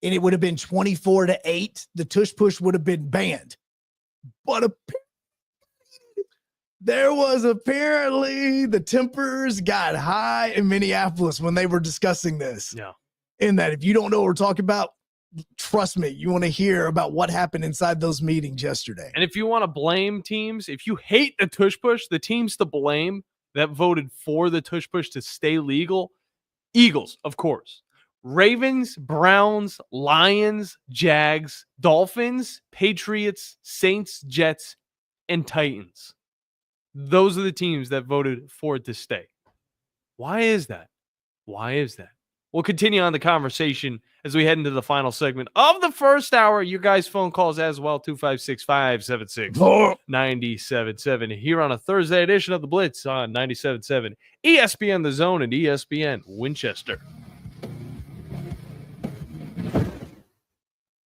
and it would have been 24-8, the tush push would have been banned. But there was apparently the tempers got high in Minneapolis when they were discussing this. Yeah. In that, if you don't know what we're talking about, trust me, you want to hear about what happened inside those meetings yesterday. And if you want to blame teams, if you hate the tush push, the teams to blame that voted for the tush push to stay legal, Eagles, of course. Ravens, Browns, Lions, Jags, Dolphins, Patriots, Saints, Jets, and Titans. Those are the teams that voted for it to stay. Why is that? Why is that? We'll continue on the conversation as we head into the final segment of the first hour. Your guys' phone calls as well, 256-576-9777 here on a Thursday edition of the Blitz on 97.7 ESPN The Zone and ESPN Winchester.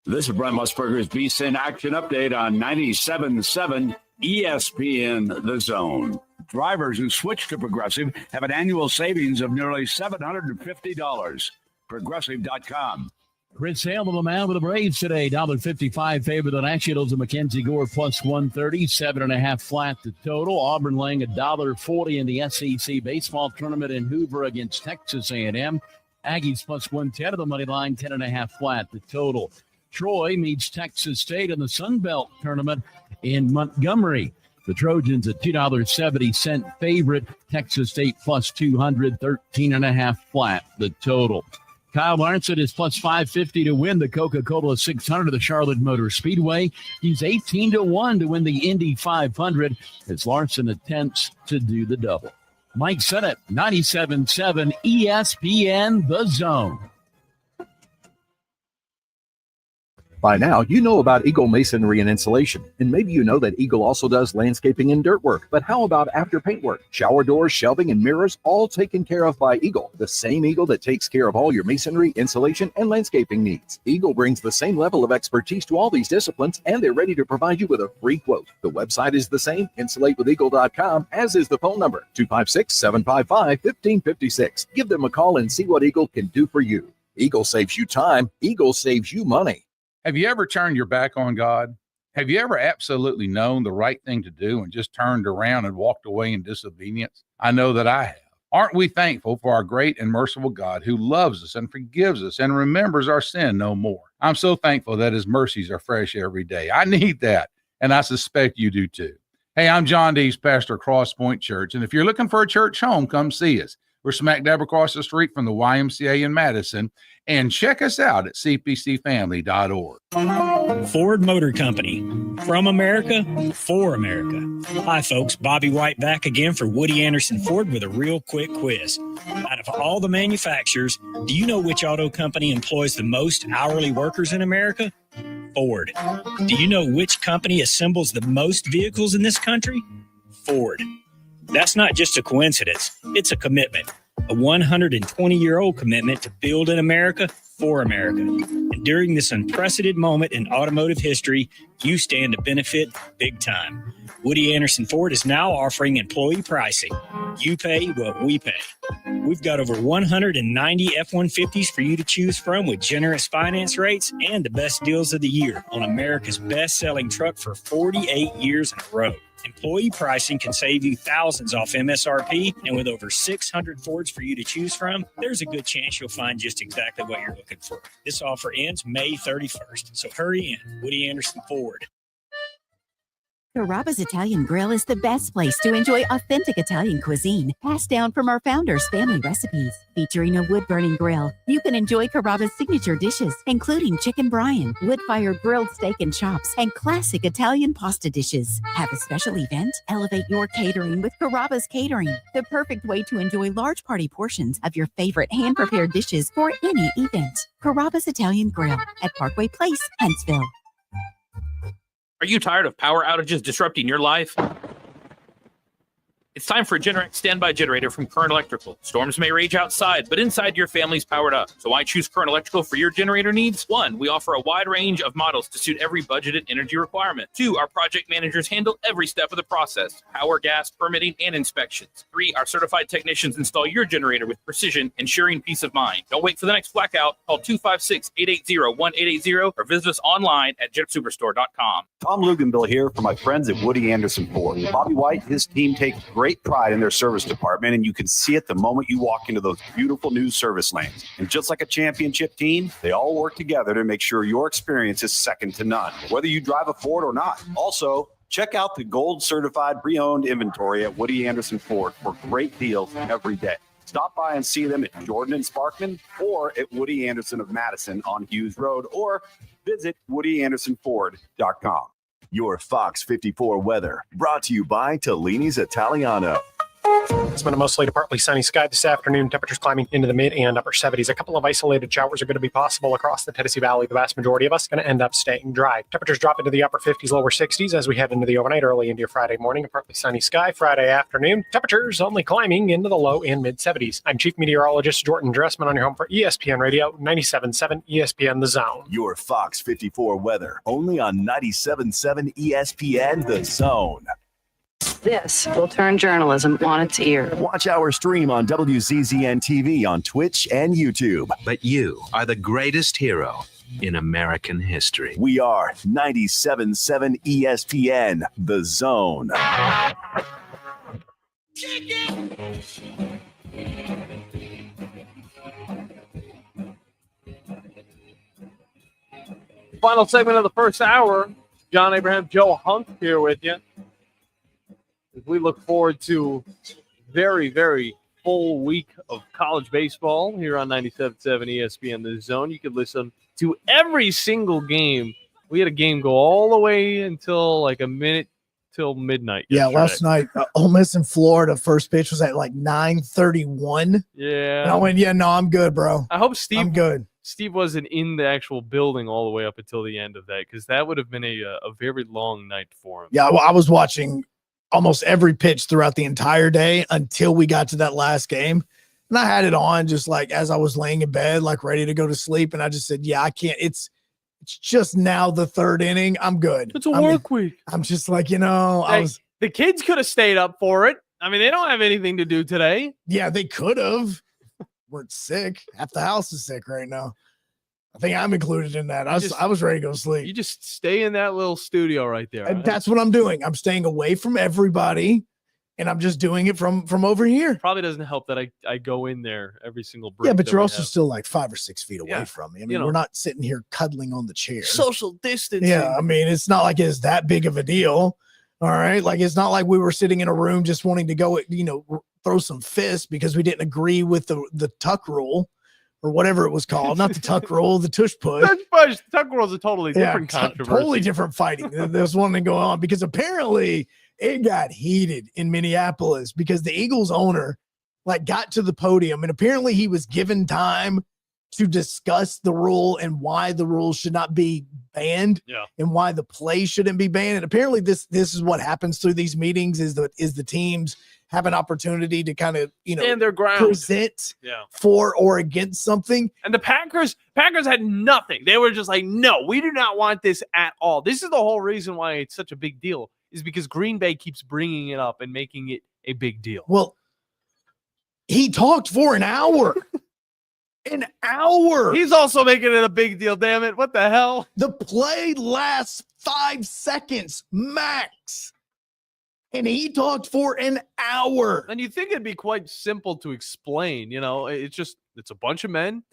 This is Brent Musburger's VSiN Action Update on 97.7 ESPN The Zone. Drivers who switch to Progressive have an annual savings of nearly $750. Progressive.com. Chris Hale, the man with the Braves today. $1.55 favor the Nationals and Mackenzie Gore plus 130, 7.5 flat the total. Auburn laying $1.40 in the SEC baseball tournament in Hoover against Texas A&M. Aggies plus 110 of the money line, 10.5 flat the total. Troy meets Texas State in the Sun Belt tournament in Montgomery. The Trojans a $2.70 favorite. Texas State plus 200, 13.5 flat the total. Kyle Larson is plus 550 to win the Coca-Cola 600 at the Charlotte Motor Speedway. He's 18-1 to win the Indy 500 as Larson attempts to do the double. Mike Sennett, 97.7 ESPN The Zone. By now, you know about Eagle Masonry and Insulation, and maybe you know that Eagle also does landscaping and dirt work. But how about after paint work? Shower doors, shelving, and mirrors, all taken care of by Eagle, the same Eagle that takes care of all your masonry, insulation, and landscaping needs. Eagle brings the same level of expertise to all these disciplines, and they're ready to provide you with a free quote. The website is the same, insulatewitheagle.com, as is the phone number, 256-755-1556. Give them a call and see what Eagle can do for you. Eagle saves you time. Eagle saves you money. Have you ever turned your back on God? Have you ever absolutely known the right thing to do and just turned around and walked away in disobedience? I know that I have. Aren't we thankful for our great and merciful God who loves us and forgives us and remembers our sin no more? I'm so thankful that his mercies are fresh every day. I need that, and I suspect you do too. Hey, I'm John Dees, pastor of Cross Point Church, and if you're looking for a church home, come see us. We're smack dab across the street from the YMCA in Madison, and check us out at cpcfamily.org. Ford Motor Company. From America, for America. Hi, folks. Bobby White back again for Woody Anderson Ford with a real quick quiz. Out of all the manufacturers, do you know which auto company employs the most hourly workers in America? Ford. Do you know which company assembles the most vehicles in this country? Ford. That's not just a coincidence. It's a commitment. A 120-year-old commitment to build in America for America. And during this unprecedented moment in automotive history, you stand to benefit big time. Woody Anderson Ford is now offering employee pricing. You pay what we pay. We've got over 190 F-150s for you to choose from with generous finance rates and the best deals of the year on America's best-selling truck for 48 years in a row. Employee pricing can save you thousands off MSRP, and with over 600 Fords for you to choose from, there's a good chance you'll find just exactly what you're looking for. This offer ends May 31st, so hurry in. Woody Anderson Ford. Carrabba's Italian Grill is the best place to enjoy authentic Italian cuisine, passed down from our founders' family recipes. Featuring a wood-burning grill, you can enjoy Carrabba's signature dishes, including chicken brine, wood-fired grilled steak and chops, and classic Italian pasta dishes. Have a special event? Elevate your catering with Carrabba's Catering, the perfect way to enjoy large party portions of your favorite hand-prepared dishes for any event. Carrabba's Italian Grill at Parkway Place, Huntsville. Are you tired of power outages disrupting your life? It's time for a Generac standby generator from Current Electrical. Storms may rage outside, but inside your family's powered up. So why choose Current Electrical for your generator needs? 1, we offer a wide range of models to suit every budgeted energy requirement. 2, our project managers handle every step of the process: power, gas, permitting, and inspections. 3, our certified technicians install your generator with precision, ensuring peace of mind. Don't wait for the next blackout. Call 256-880-1880 or visit us online at jetsuperstore.com. Tom Luganville here for my friends at Woody Anderson Ford. Bobby White, his team take great pride in their service department, and you can see it the moment you walk into those beautiful new service lanes. And just like a championship team, they all work together to make sure your experience is second to none, whether you drive a Ford or not. Also, check out the gold certified pre-owned inventory at Woody Anderson Ford for great deals every day. Stop by and see them at Jordan and Sparkman or at Woody Anderson of Madison on Hughes Road, or visit WoodyAndersonFord.com. Your Fox 54 weather brought to you by Tellini's Italiano. It's been a mostly to partly sunny sky this afternoon. Temperatures climbing into the mid and upper 70s. A couple of isolated showers are going to be possible across the Tennessee Valley. The vast majority of us going to end up staying dry. Temperatures drop into the upper 50s, lower 60s as we head into the overnight, early into your Friday morning. A partly sunny sky Friday afternoon. Temperatures only climbing into the low and mid 70s. I'm Chief Meteorologist Jordan Dressman on your home for ESPN Radio 97.7 ESPN The Zone. Your Fox 54 weather only on 97.7 ESPN The Zone. This will turn journalism on its ear. Watch our stream on WZZN TV on Twitch and YouTube. But you are the greatest hero in American history. We are 97.7 ESPN The Zone. Final segment of the first hour. John Abraham, Joe Hunk here with you. We look forward to very, very full week of college baseball here on 97.7 ESPN The Zone. You could listen to every single game. We had a game go all the way until like a minute till midnight. Yeah, last night, Ole Miss in Florida, first pitch was at like 9:31. Yeah. And I went, yeah, no, I'm good, bro. I hope Steve. I'm good. Steve wasn't in the actual building all the way up until the end of that, because that would have been a very long night for him. Yeah, well, I was watching almost every pitch throughout the entire day until we got to that last game. And I had it on just like as I was laying in bed, like ready to go to sleep. And I just said, yeah, I can't. It's just now the third inning. I'm good. It's a work week. I'm just like, the kids could have stayed up for it. I mean, they don't have anything to do today. Yeah, they could have. Weren't sick. Half the house is sick right now. I think I'm included in that. I was ready to go to sleep. You just stay in that little studio right there. And that's what I'm doing. I'm staying away from everybody, and I'm just doing it from over here. Probably doesn't help that I go in there every single break. Yeah, but you're also still like 5 or 6 feet away Yeah. from me. I mean, we're not sitting here cuddling on the chair. Social distancing. Yeah, I mean, it's not like it's that big of a deal. All right. Like, it's not like we were sitting in a room just wanting to go, throw some fists because we didn't agree with the tuck rule or whatever it was called. Not the tuck rule, the tush push. Tuck rule is a totally different controversy. Totally different fighting. There's one thing going on because apparently it got heated in Minneapolis because the Eagles owner got to the podium and apparently he was given time to discuss the rule and why the rule should not be banned and why the play shouldn't be banned. And apparently this is what happens through these meetings is the teams have an opportunity to kind of, stand their ground, present for or against something. And the Packers had nothing. They were just like, no, we do not want this at all. This is the whole reason why it's such a big deal is because Green Bay keeps bringing it up and making it a big deal. Well, he talked for an hour. An hour. He's also making it a big deal, damn it. What the hell? The play lasts 5 seconds max. And he talked for an hour. And you think it'd be quite simple to explain, it's a bunch of men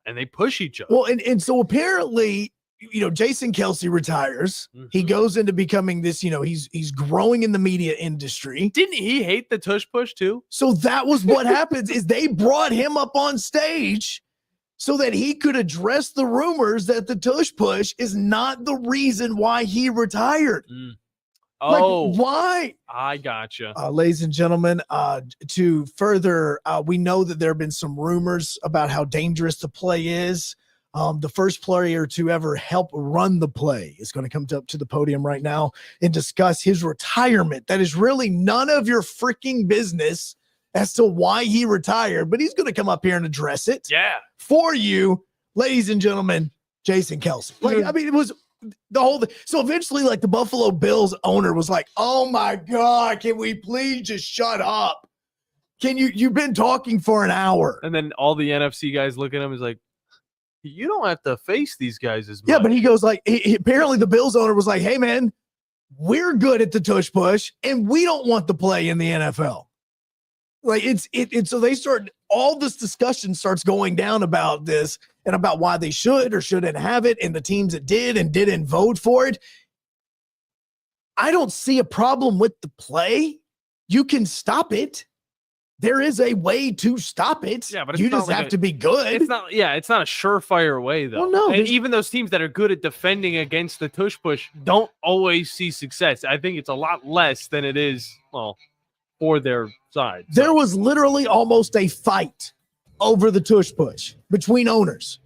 and they push each other. Well, and so apparently, Jason Kelce retires. Mm-hmm. He goes into becoming this, he's growing in the media industry. Didn't he hate the tush push too? So that was what happens is they brought him up on stage so that he could address the rumors that the tush push is not the reason why he retired. Oh, why? I gotcha. Ladies and gentlemen, to further, we know that there have been some rumors about how dangerous the play is. The first player to ever help run the play is going to come up to the podium right now and discuss his retirement. That is really none of your freaking business as to why he retired, but he's going to come up here and address it. Yeah. For you, ladies and gentlemen, Jason Kelce. It was the whole thing. So eventually, the Buffalo Bills owner was like, oh my God, can we please just shut up? You've been talking for an hour. And then all the NFC guys look at him is like, you don't have to face these guys as much. Yeah, but he goes apparently the Bills owner was like, hey man, we're good at the tush push and we don't want the play in the NFL. So they start, all this discussion starts going down about this and about why they should or shouldn't have it and the teams that did and didn't vote for it. I don't see a problem with the play. You can stop it. There is a way to stop it. Yeah, but you just have to be good. It's not a surefire way though. Well, no, and even those teams that are good at defending against the tush push don't always see success. I think it's a lot less than it is, for their side. There was literally almost a fight over the tush push between owners.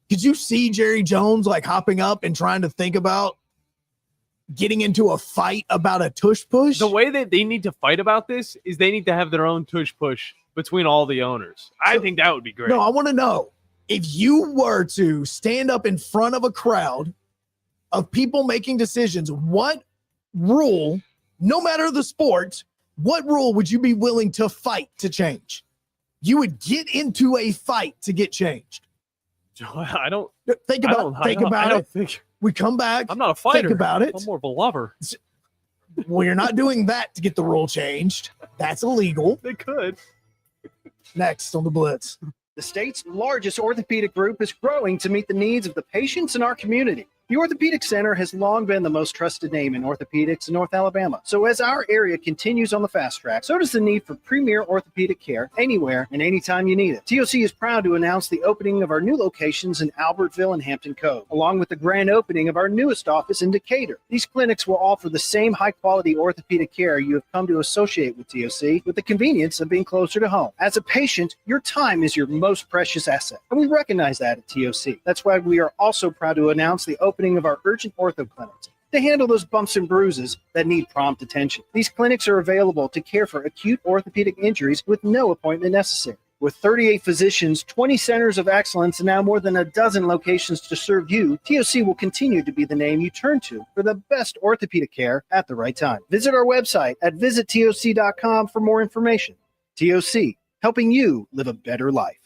Did you see Jerry Jones hopping up and trying to think about getting into a fight about a tush push? The way that they need to fight about this is they need to have their own tush push between all the owners. I think that would be great. No, I want to know, if you were to stand up in front of a crowd of people making decisions, what rule, no matter the sport, what rule would you be willing to fight to change? You would get into a fight to get changed. I don't think about it. We come back. I'm not a fighter. Think about it. I'm more of a lover. Well, you're not doing that to get the rule changed. That's illegal. They could. Next on the Blitz. The state's largest orthopedic group is growing to meet the needs of the patients in our community. The Orthopedic Center has long been the most trusted name in orthopedics in North Alabama. So as our area continues on the fast track, so does the need for premier orthopedic care anywhere and anytime you need it. TOC is proud to announce the opening of our new locations in Albertville and Hampton Cove, along with the grand opening of our newest office in Decatur. These clinics will offer the same high-quality orthopedic care you have come to associate with TOC with the convenience of being closer to home. As a patient, your time is your most precious asset, and we recognize that at TOC. That's why we are also proud to announce the opening of our urgent ortho clinics to handle those bumps and bruises that need prompt attention. These clinics are available to care for acute orthopedic injuries with no appointment necessary. With 38 physicians, 20 centers of excellence, and now more than a dozen locations to serve you, TOC will continue to be the name you turn to for the best orthopedic care at the right time. Visit our website at visittoc.com for more information. TOC, helping you live a better life.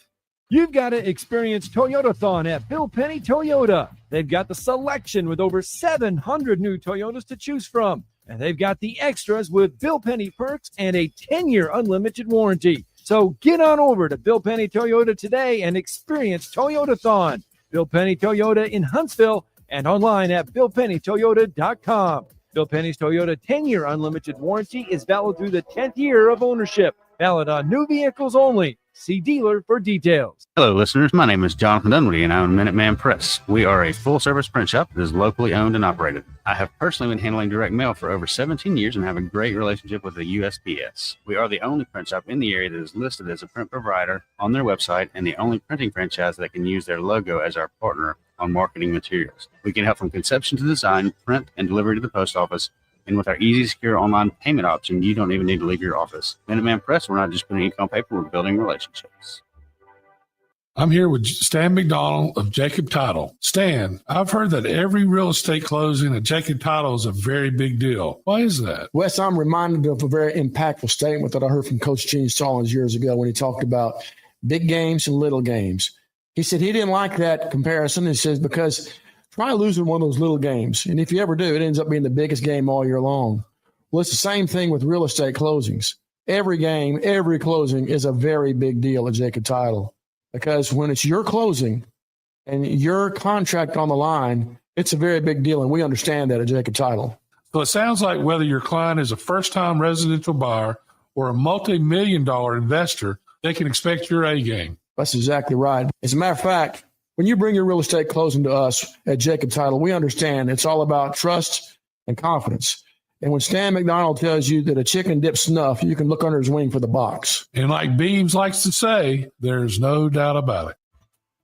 You've got to experience Toyotathon at Bill Penny Toyota. They've got the selection with over 700 new Toyotas to choose from. And they've got the extras with Bill Penny perks and a 10-year unlimited warranty. So get on over to Bill Penny Toyota today and experience Toyotathon. Bill Penny Toyota in Huntsville and online at BillPennyToyota.com. Bill Penny's Toyota 10-year unlimited warranty is valid through the 10th year of ownership. Valid on new vehicles only. See dealer for details. Hello, listeners. My name is Jonathan Dunwoody, and I own Minuteman Press. We are a full-service print shop that is locally owned and operated. I have personally been handling direct mail for over 17 years and have a great relationship with the USPS. We are the only print shop in the area that is listed as a print provider on their website and the only printing franchise that can use their logo as our partner on marketing materials. We can help from conception to design, print, and delivery to the post office. And with our easy, secure online payment option, you don't even need to leave your office. Minuteman Press, we're not just putting ink on paper, we're building relationships. I'm here with Stan McDonald of Jacob Title. Stan, I've heard that every real estate closing at Jacob Title is a very big deal. Why is that? Wes, I'm reminded of a very impactful statement that I heard from Coach Gene Stallings years ago when he talked about big games and little games. He said he didn't like that comparison. He says because try losing one of those little games. And if you ever do, it ends up being the biggest game all year long. Well, it's the same thing with real estate closings. Every game, every closing is a very big deal at Jacob Title because when it's your closing and your contract on the line, it's a very big deal. And we understand that at Jacob Title. So it sounds like whether your client is a first-time residential buyer or a multi-million-dollar investor, they can expect your A game. That's exactly right. As a matter of fact, when you bring your real estate closing to us at Jacob Title, we understand it's all about trust and confidence. And when Stan McDonald tells you that a chicken dips snuff, you can look under his wing for the box. And like Beams likes to say, there's no doubt about it.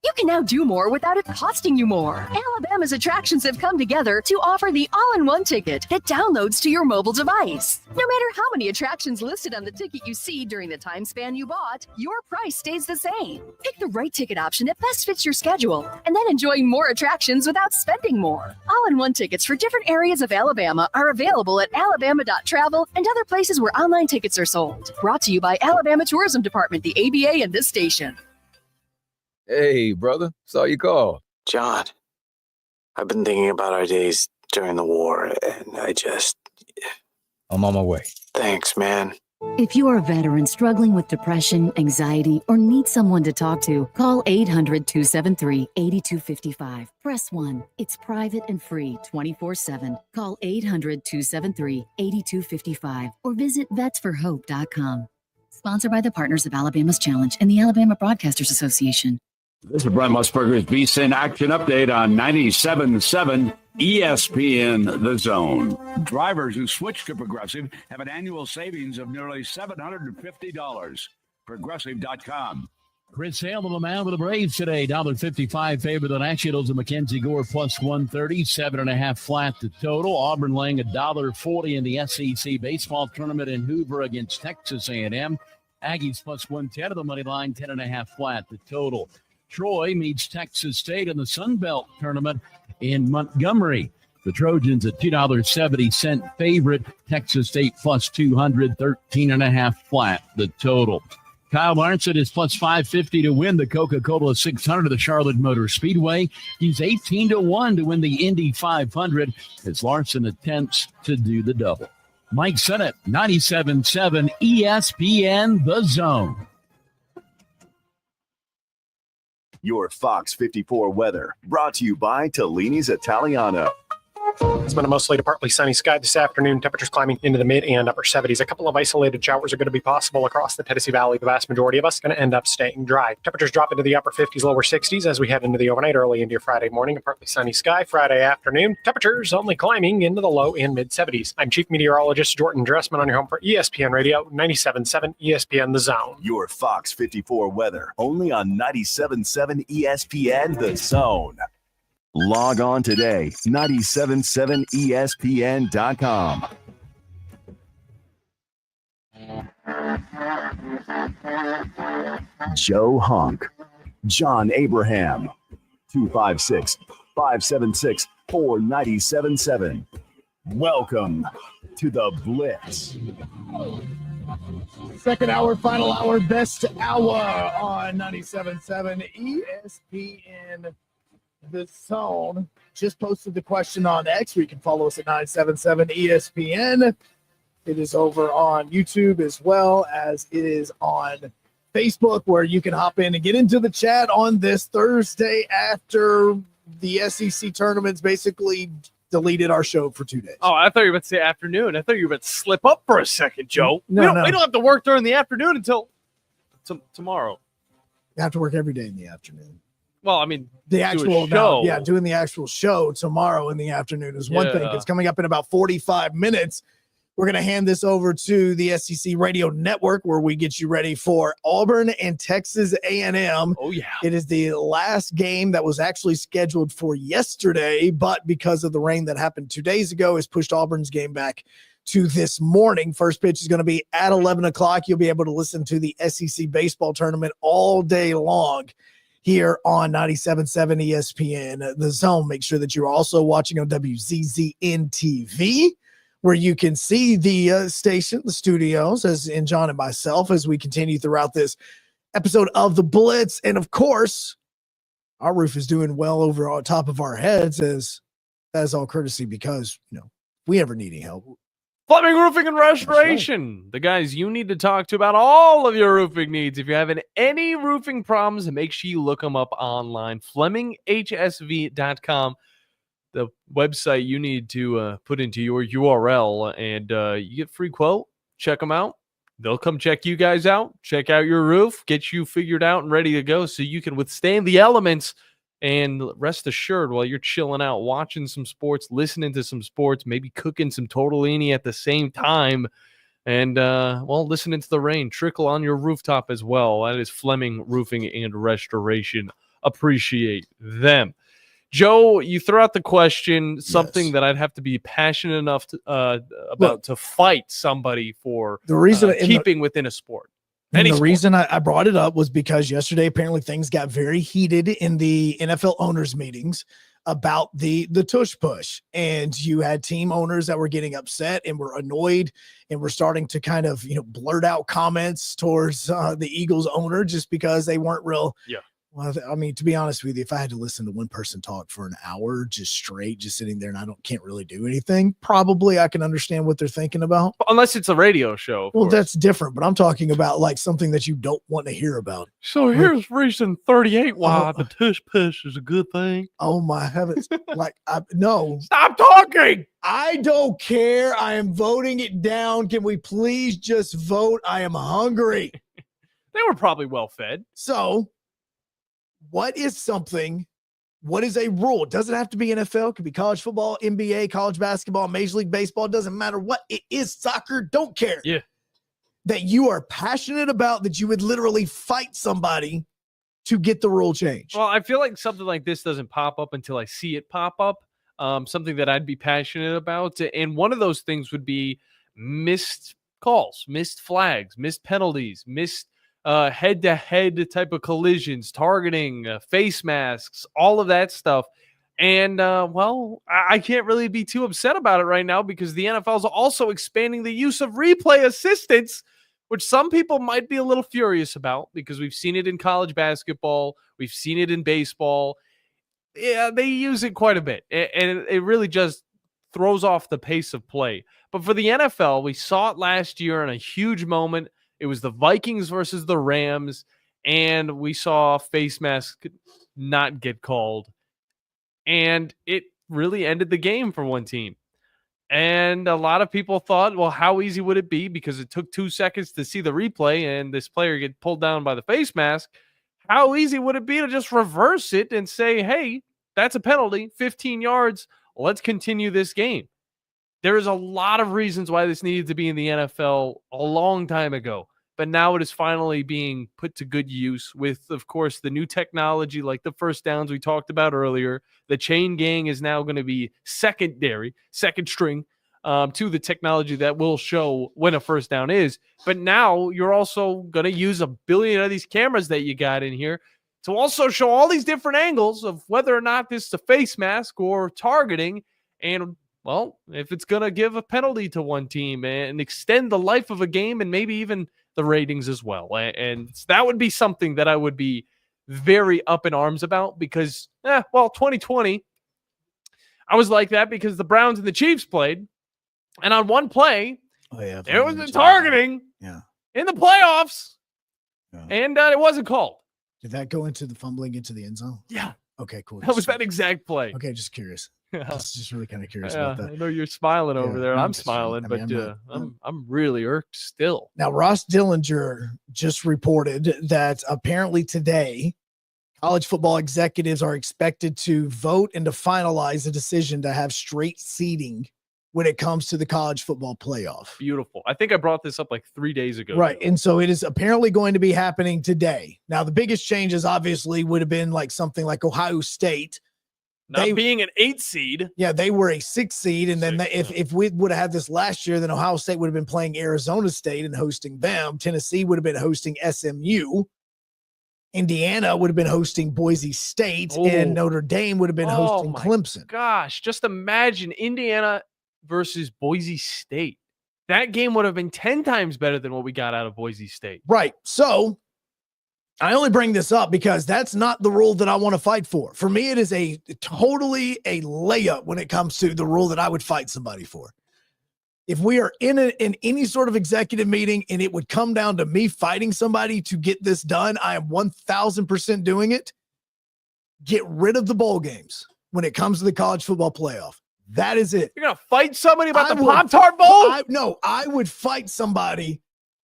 You can now do more without it costing you more. Alabama's attractions have come together to offer the all-in-one ticket that downloads to your mobile device. No matter how many attractions listed on the ticket you see during the time span you bought, your price stays the same. Pick the right ticket option that best fits your schedule, and then enjoy more attractions without spending more. All-in-one tickets for different areas of Alabama are available at alabama.travel and other places where online tickets are sold. Brought to you by Alabama Tourism Department, the ABA, and this station. Hey, brother. Saw you call. John, I've been thinking about our days during the war, and I'm on my way. Thanks, man. If you are a veteran struggling with depression, anxiety, or need someone to talk to, call 800-273-8255. Press 1. It's private and free 24/7. Call 800-273-8255 or visit vetsforhope.com. Sponsored by the Partners of Alabama's Challenge and the Alabama Broadcasters Association. This is Brent Musburger's VSiN Action Update on 97.7 ESPN The Zone. Drivers who switch to Progressive have an annual savings of nearly $750. Progressive.com. Chris Hale on the mound with the Braves today. $1.55 favor the Nationals and Mackenzie Gore plus 130. 7.5 flat the total. Auburn laying $1.40 in the SEC baseball tournament in Hoover against Texas A&M. Aggies plus 110 of the money line. 10.5 flat the total. Troy meets Texas State in the Sun Belt tournament in Montgomery. The Trojans a $2.70 favorite. Texas State plus 200. 13.5 flat the total. Kyle Larson is plus 550 to win the Coca-Cola 600 at the Charlotte Motor Speedway. He's 18-1 to win the Indy 500 as Larson attempts to do the double. Mike Sennett, 97.7 ESPN The Zone. Your Fox 54 weather brought to you by Tellini's Italiano. It's been a mostly to partly sunny sky this afternoon. Temperatures climbing into the mid and upper 70s. A couple of isolated showers are going to be possible across the Tennessee Valley. The vast majority of us going to end up staying dry. Temperatures drop into the upper 50s, lower 60s as we head into the overnight, early into your Friday morning. A partly sunny sky Friday afternoon. Temperatures only climbing into the low and mid 70s. I'm Chief Meteorologist Jordan Dressman on your home for ESPN Radio, 97.7 ESPN The Zone. Your Fox 54 weather only on 97.7 ESPN The Zone. Log on today, 977ESPN.com. Joe Hunk, John Abraham, 256-576-4977. Welcome to the Blitz. Second hour, final hour, best hour on 97.7 ESPN The Zone. Just posted the question on X. You can follow us at 977 ESPN. It is over on YouTube as well as it is on Facebook, where you can hop in and get into the chat on this Thursday after the SEC tournament's basically deleted our show for 2 days. Oh, I thought you were about to say afternoon. I thought you were about to slip up for a second, Joe. No, we don't have to work during the afternoon until tomorrow. You have to work every day in the afternoon. Well, I mean, The actual show. doing the actual show tomorrow in the afternoon is one thing. Yeah. It's coming up in about 45 minutes. We're going to hand this over to the SEC Radio Network, where we get you ready for Auburn and Texas A&M. Oh, yeah. It is the last game that was actually scheduled for yesterday, but because of the rain that happened 2 days ago, has pushed Auburn's game back to this morning. First pitch is going to be at 11 o'clock. You'll be able to listen to the SEC baseball tournament all day long here on 97.7 ESPN The Zone. Make sure that you're also watching on WZZN TV, where you can see the station, the studios, as in John and myself, as we continue throughout this episode of the Blitz. And of course, our roof is doing well over on top of our heads, as that is all courtesy because, if we ever need any help. Fleming Roofing and Restoration, the guys you need to talk to about all of your roofing needs. If you're having any roofing problems, make sure you look them up online. FlemingHSV.com. The website you need to put into your URL, and you get free quote. Check them out. They'll come check you guys out, check out your roof, get you figured out and ready to go so you can withstand the elements. And rest assured, while you're chilling out, watching some sports, listening to some sports, maybe cooking some tortellini at the same time, and listening to the rain trickle on your rooftop as well. That is Fleming Roofing and Restoration. Appreciate them. Joe, you threw out the question, something that I'd have to be passionate enough to fight somebody for the reason keeping within a sport. And the reason I brought it up was because yesterday, apparently things got very heated in the NFL owners meetings about the tush push. And you had team owners that were getting upset and were annoyed and were starting to kind of, blurt out comments towards the Eagles owner just because they weren't real. Yeah. Well, I mean, to be honest with you, if I had to listen to one person talk for an hour just straight, just sitting there and can't really do anything, probably I can understand what they're thinking about. Unless it's a radio show. Well, that's different, but I'm talking about like something that you don't want to hear about. So here's reason 38 why the tush push is a good thing. Oh my heavens. No. Stop talking. I don't care. I am voting it down. Can we please just vote? I am hungry. They were probably well fed. So what is a rule? It doesn't have to be NFL. It could be college football, NBA, college basketball, Major League Baseball. It doesn't matter what it is. Soccer, don't care. Yeah. That you are passionate about, that you would literally fight somebody to get the rule changed. Well, I feel like something like this doesn't pop up until I see it pop up. Something that I'd be passionate about. And one of those things would be missed calls, missed flags, missed penalties, missed head-to-head type of collisions, targeting, face masks, all of that stuff. And, I can't really be too upset about it right now because the NFL is also expanding the use of replay assistance, which some people might be a little furious about because we've seen it in college basketball. We've seen it in baseball. Yeah, they use it quite a bit, and it really just throws off the pace of play. But for the NFL, we saw it last year in a huge moment. It was the Vikings versus the Rams, and we saw face mask not get called. And it really ended the game for one team. And a lot of people thought, well, how easy would it be? Because it took 2 seconds to see the replay and this player get pulled down by the face mask. How easy would it be to just reverse it and say, hey, that's a penalty, 15 yards. Let's continue this game. There is a lot of reasons why this needed to be in the NFL a long time ago. But now it is finally being put to good use with, of course, the new technology like the first downs we talked about earlier. The chain gang is now going to be second string to the technology that will show when a first down is. But now you're also going to use a billion of these cameras that you got in here to also show all these different angles of whether or not this is a face mask or targeting. And, well, if it's going to give a penalty to one team and extend the life of a game and maybe even the ratings as well. And that would be something that I would be very up in arms about because, 2020, I was like that because the Browns and the Chiefs played. And on one play, there was a targeting in the playoffs, and it wasn't called. Did that go into the fumbling into the end zone? Yeah. Okay, cool. That was that exact play. Okay, just curious. Yeah. Just really kind of curious Yeah, about that. I know you're smiling over there. no, I'm that's fine. smiling, I mean, but I'm not- I'm really irked still. Now, Ross Dillinger just reported that apparently today, college football executives are expected to vote and to finalize a decision to have straight seeding when it comes to the college football playoff. Beautiful. I think I brought this up like 3 days ago. Right. And so it is apparently going to be happening today. Now, the biggest changes obviously would have been like something like Ohio State. Not being an 8 seed. Yeah, they were a 6 seed. And then if we would have had this last year, then Ohio State would have been playing Arizona State and hosting them. Tennessee would have been hosting SMU. Indiana would have been hosting Boise State. And Notre Dame would have been hosting Clemson. Gosh, just imagine Indiana versus Boise State. That game would have been 10 times better than what we got out of Boise State. Right. So I only bring this up because that's not the rule that I want to fight for. For me, it is totally a layup when it comes to the rule that I would fight somebody for. If we are in any sort of executive meeting and it would come down to me fighting somebody to get this done, I am 1000% doing it. Get rid of the bowl games when it comes to the college football playoff. That is it. You're going to fight somebody about the Pop-Tart Bowl? No, I would fight somebody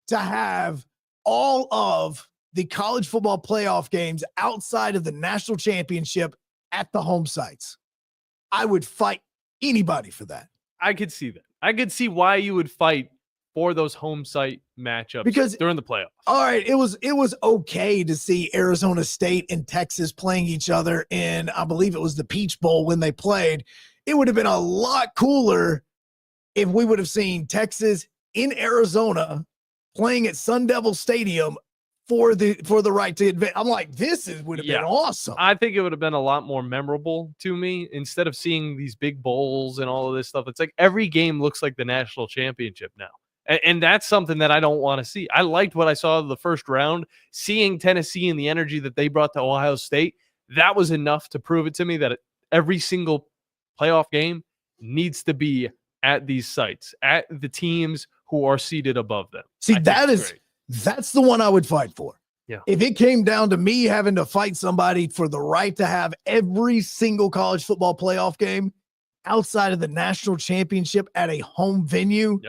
to have all of the college football playoff games outside of the national championship at the home sites. I would fight anybody for that. I could see that. I could see why you would fight for those home site matchups because during the playoffs. All right, it was okay to see Arizona State and Texas playing each other in, I believe it was the Peach Bowl when they played. It would have been a lot cooler if we would have seen Texas in Arizona playing at Sun Devil Stadium for the right to advance. I'm like, would have been awesome. I think it would have been a lot more memorable to me instead of seeing these big bowls and all of this stuff. It's like every game looks like the national championship now. And that's something that I don't want to see. I liked what I saw of the first round, seeing Tennessee and the energy that they brought to Ohio State. That was enough to prove it to me that every single playoff game needs to be at these sites, at the teams who are seated above them. See, that's the one I would fight for. Yeah. If it came down to me having to fight somebody for the right to have every single college football playoff game outside of the national championship at a home venue,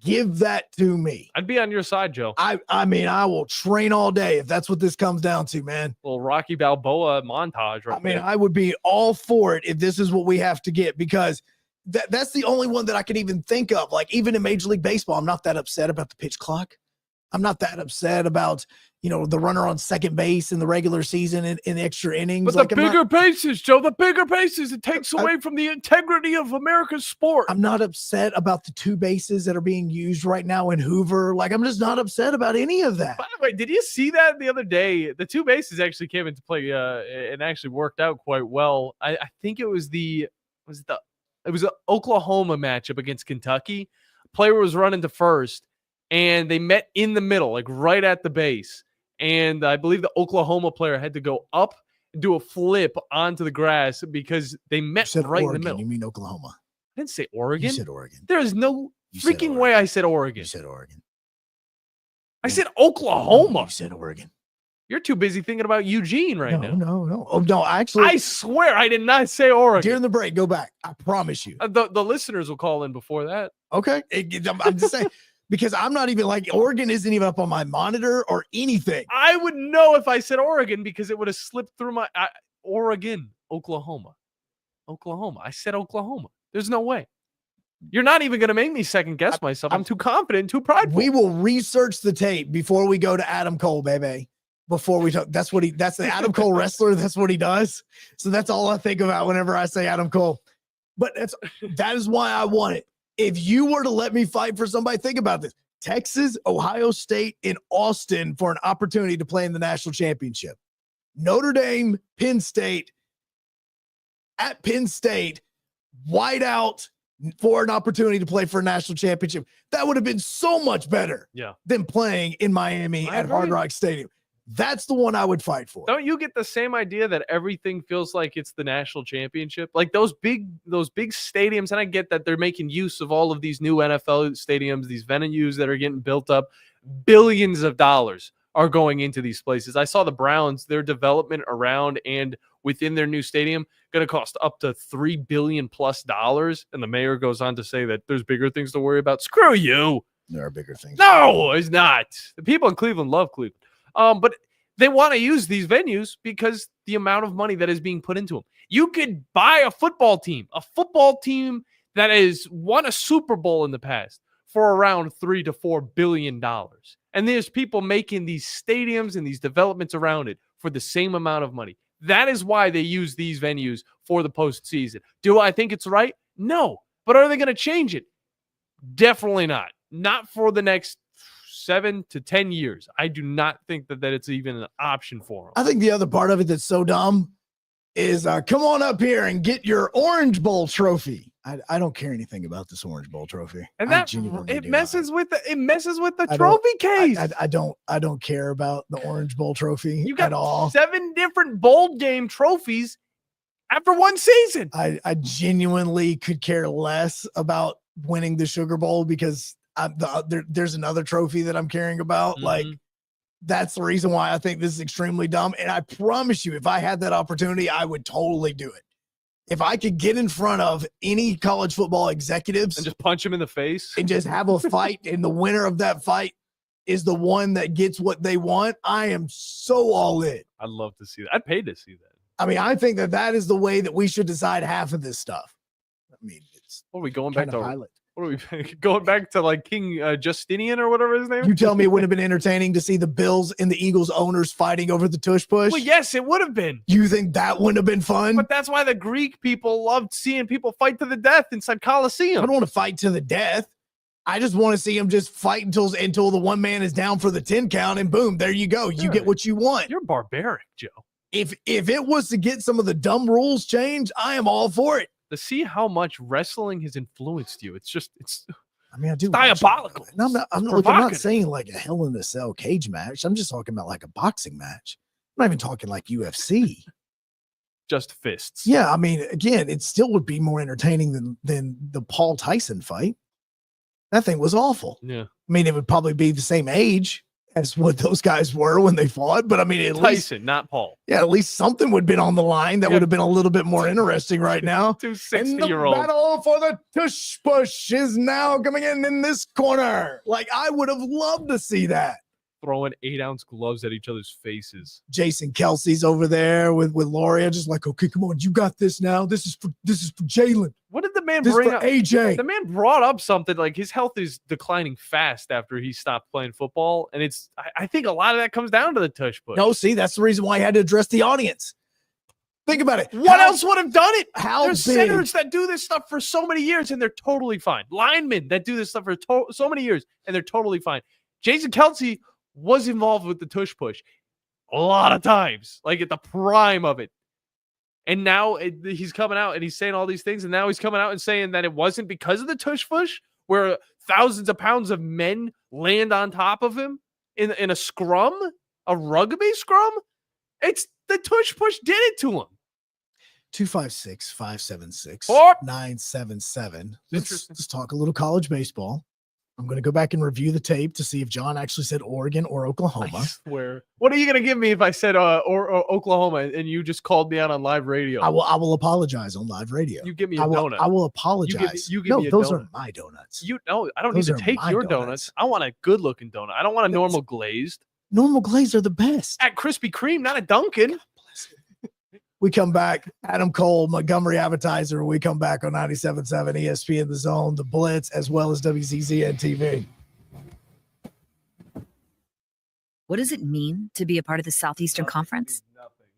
give that to me. I'd be on your side, Joe. I mean, I will train all day if that's what this comes down to, man. Little Rocky Balboa montage right there. I would be all for it if this is what we have to get, because that's the only one that I can even think of. Like, even in Major League Baseball, I'm not that upset about the pitch clock. I'm not that upset about, the runner on second base in the regular season in extra innings. But the bigger bases, Joe, the bigger bases, it takes away from the integrity of America's sport. I'm not upset about the 2 bases that are being used right now in Hoover. Like, I'm just not upset about any of that. By the way, did you see that the other day? The 2 bases actually came into play and actually worked out quite well. I think it was the Oklahoma matchup against Kentucky. Player was running to first, and they met in the middle, like right at the base. And I believe the Oklahoma player had to go up and do a flip onto the grass because they met right Oregon, in the middle. You mean Oklahoma? I didn't say Oregon. You said Oregon. There is no freaking way I said Oregon. You said Oregon. I said Oklahoma. You said Oregon. You're too busy thinking about Eugene right now. No. Oh, no, actually. I swear I did not say Oregon. During the break, go back. I promise you. The listeners will call in before that. Okay. I'm just saying. Because I'm not even like, Oregon isn't even up on my monitor or anything. I would know if I said Oregon because it would have slipped through my Oregon, Oklahoma. I said Oklahoma. There's no way. You're not even going to make me second guess myself. I'm too confident, too prideful. We will research the tape before we go to Adam Cole, baby. Before we talk, that's the Adam Cole wrestler. That's what he does. So that's all I think about whenever I say Adam Cole. But that is why I want it. If you were to let me fight for somebody, think about this. Texas, Ohio State, and Austin for an opportunity to play in the national championship. Notre Dame, Penn State, at Penn State, wide out for an opportunity to play for a national championship. That would have been so much better than playing in Miami at Hard Rock Stadium. That's the one I would fight for. Don't you get the same idea that everything feels like it's the national championship? Like those big stadiums, and I get that they're making use of all of these new NFL stadiums, these venues that are getting built up. Billions of dollars are going into these places. I saw the Browns, their development around and within their new stadium going to cost up to $3 billion plus. And the mayor goes on to say that there's bigger things to worry about. Screw you. There are bigger things. No, it's not. The people in Cleveland love Cleveland. But they want to use these venues because the amount of money that is being put into them. You could buy a football team that has won a Super Bowl in the past for around $3 to $4 billion. And there's people making these stadiums and these developments around it for the same amount of money. That is why they use these venues for the postseason. Do I think it's right? No. But are they going to change it? Definitely not. Not for the next 7 to 10 years. I do not think that it's even an option for them. I think the other part of it that's so dumb is come on up here and get your Orange Bowl trophy. I don't care anything about this Orange Bowl trophy. And that it messes with the trophy case. I don't care about the Orange Bowl trophy you got at all. 7 different bowl game trophies after one season. I genuinely could care less about winning the Sugar Bowl because there's another trophy that I'm caring about. Mm-hmm. Like, that's the reason why I think this is extremely dumb. And I promise you, if I had that opportunity, I would totally do it. If I could get in front of any college football executives and just punch him in the face and just have a fight, and the winner of that fight is the one that gets what they want, I am so all in. I'd love to see that. I'd pay to see that. I mean, I think that is the way that we should decide half of this stuff. I mean, it's what are we going back to? pilot. What are we going back to, like King Justinian or whatever his name is? You tell me it wouldn't have been entertaining to see the Bills and the Eagles owners fighting over the tush push? Well, yes, it would have been. You think that wouldn't have been fun? But that's why the Greek people loved seeing people fight to the death inside Colosseum. I don't want to fight to the death. I just want to see them just fight until the one man is down for the 10 count, and boom, there you go. You get what you want. You're barbaric, Joe. If it was to get some of the dumb rules changed, I am all for it. To see how much wrestling has influenced you, it's I mean, I do. Diabolical. I'm not saying like a Hell in a Cell cage match. I'm just talking about like a boxing match. I'm not even talking like UFC. Just fists. Yeah, I mean, again, it still would be more entertaining than the Paul Tyson fight. That thing was awful. Yeah. I mean, it would probably be the same age as what those guys were when they fought, but I mean, at Tyson, least, not Paul. Yeah, at least something would have been on the line that would have been a little bit more interesting right now. 2 And the 60-year-olds. battle for the tush push is now coming in this corner. Like, I would have loved to see that. Throwing 8-ounce gloves at each other's faces. Jason Kelsey's over there with Laurie. I'm just like, okay, come on, you got this now. This is for Jalen. What did the man This bring for up? AJ. The man brought up something like his health is declining fast after he stopped playing football. And I think a lot of that comes down to the tush push. No, see, that's the reason why I had to address the audience. Think about it. What else would have done it? big? There's centers that do this stuff for so many years and they're totally fine. Linemen that do this stuff for so many years and they're totally fine. Jason Kelsey was involved with the tush push a lot of times, like at the prime of it. And now he's coming out and he's saying all these things. And now he's coming out and saying that it wasn't because of the tush push where thousands of pounds of men land on top of him in a scrum, a rugby scrum. It's the tush push did it to him. 256-576-977. Let's talk a little college baseball. I'm going to go back and review the tape to see if John actually said Oregon or Oklahoma. I swear. What are you going to give me if I said or Oklahoma and you just called me out on live radio? I will apologize on live radio. You give me a donut. I will apologize. You give me a those donut. are my donuts. I don't Those need are to take my your donuts. donuts. I want a good looking donut. I don't want a normal glazed. Normal glazed are the best. At Krispy Kreme, not a Dunkin'. We come back. Adam Cole, Montgomery Advertiser. We come back on 97.7 ESPN The Zone, the Blitz, as well as WCZN TV. What does it mean to be a part of the Southeastern Conference?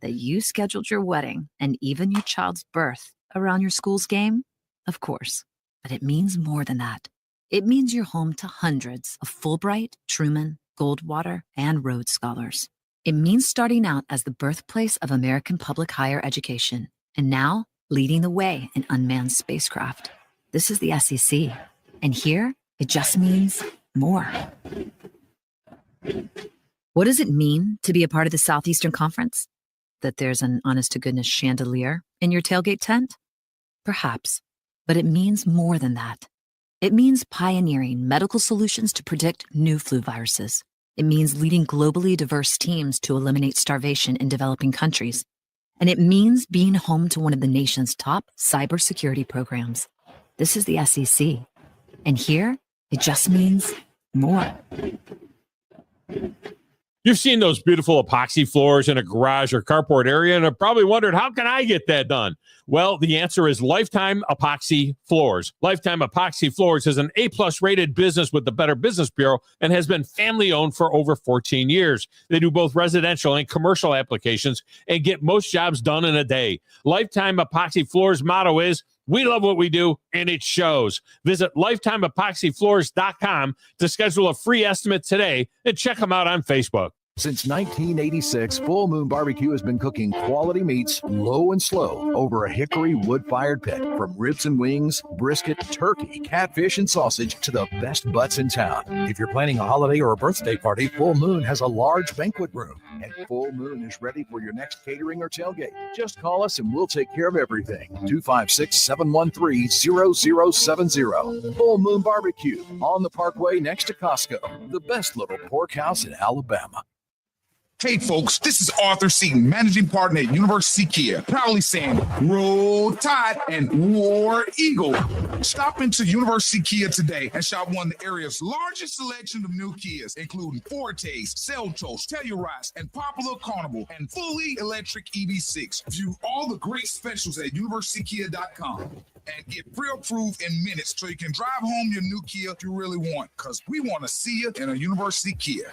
That you scheduled your wedding and even your child's birth around your school's game? Of course. But it means more than that. It means you're home to hundreds of Fulbright, Truman, Goldwater, and Rhodes Scholars. It means starting out as the birthplace of American public higher education, and now leading the way in unmanned spacecraft. This is the SEC, and here it just means more. What does it mean to be a part of the Southeastern Conference? That there's an honest-to-goodness chandelier in your tailgate tent? Perhaps, but it means more than that. It means pioneering medical solutions to predict new flu viruses. It means leading globally diverse teams to eliminate starvation in developing countries. And it means being home to one of the nation's top cybersecurity programs. This is the SEC. And here, it just means more. You've seen those beautiful epoxy floors in a garage or carport area and have probably wondered, how can I get that done? Well, the answer is Lifetime Epoxy Floors. Lifetime Epoxy Floors is an A-plus rated business with the Better Business Bureau and has been family-owned for over 14 years. They do both residential and commercial applications and get most jobs done in a day. Lifetime Epoxy Floors' motto is, we love what we do, and it shows. Visit lifetimeepoxyfloors.com to schedule a free estimate today and check them out on Facebook. Since 1986, Full Moon Barbecue has been cooking quality meats low and slow over a hickory wood-fired pit. From ribs and wings, brisket, turkey, catfish, and sausage to the best butts in town. If you're planning a holiday or a birthday party, Full Moon has a large banquet room. And Full Moon is ready for your next catering or tailgate. Just call us and we'll take care of everything. 256-713-0070. Full Moon Barbecue on the Parkway next to Costco. The best little pork house in Alabama. Hey folks, this is Arthur Seaton, managing partner at University Kia, proudly saying Roll Tide and War Eagle. Stop into University Kia today and shop one of the area's largest selection of new Kias, including Fortes, Seltos, Telluride, and Popular Carnival, and fully electric EV6. View all the great specials at universitykia.com and get pre-approved in minutes so you can drive home your new Kia if you really want, because we want to see you in a University Kia.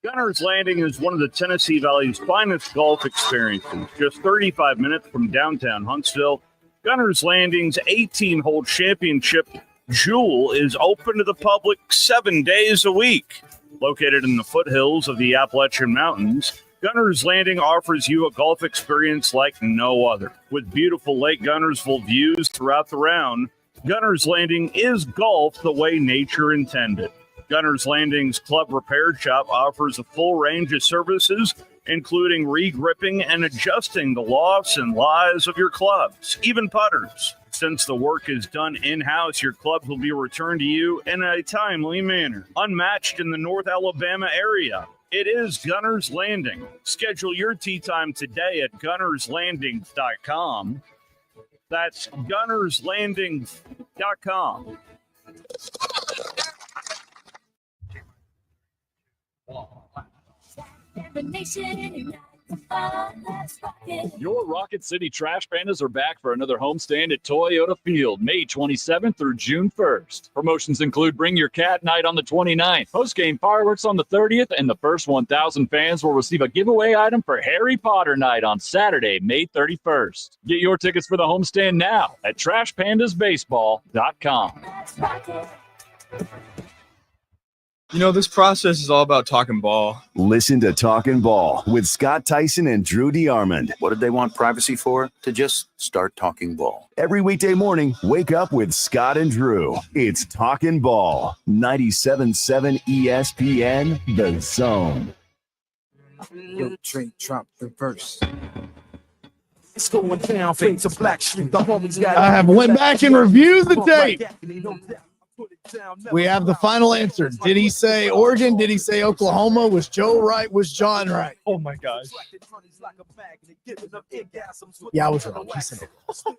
Gunner's Landing is one of the Tennessee Valley's finest golf experiences. Just 35 minutes from downtown Huntsville, Gunner's Landing's 18-hole championship jewel is open to the public 7 days a week. Located in the foothills of the Appalachian Mountains, Gunner's Landing offers you a golf experience like no other. With beautiful Lake Gunnersville views throughout the round, Gunner's Landing is golf the way nature intended. Gunner's Landing's Club Repair Shop offers a full range of services, including re-gripping and adjusting the lofts and lies of your clubs, even putters. Since the work is done in-house, your clubs will be returned to you in a timely manner, unmatched in the North Alabama area. It is Gunner's Landing. Schedule your tee time today at gunnerslanding.com. That's gunnerslanding.com. Your Rocket City Trash Pandas are back for another homestand at Toyota Field, May 27th through June 1st. Promotions include Bring Your Cat Night on the 29th, post-game fireworks on the 30th, and the first 1,000 fans will receive a giveaway item for Harry Potter Night on Saturday, May 31st. Get your tickets for the homestand now at TrashPandasBaseball.com. You know, this process is all about talking ball. Listen to Talking Ball with Scott Tyson and Drew DeArmond. What did they want privacy for? To just start talking ball. Every weekday morning, wake up with Scott and Drew. It's Talking Ball. 97.7 ESPN, The Zone. Yo, Trey, drop the verse. It's going down, fade to Black Street. The homies got. I have went back and reviewed the tape. We have the final answer. Did he say Oregon? Did he say Oklahoma? Was Joe right? Was John right? Oh my gosh. Yeah, I was wrong. He said Oklahoma.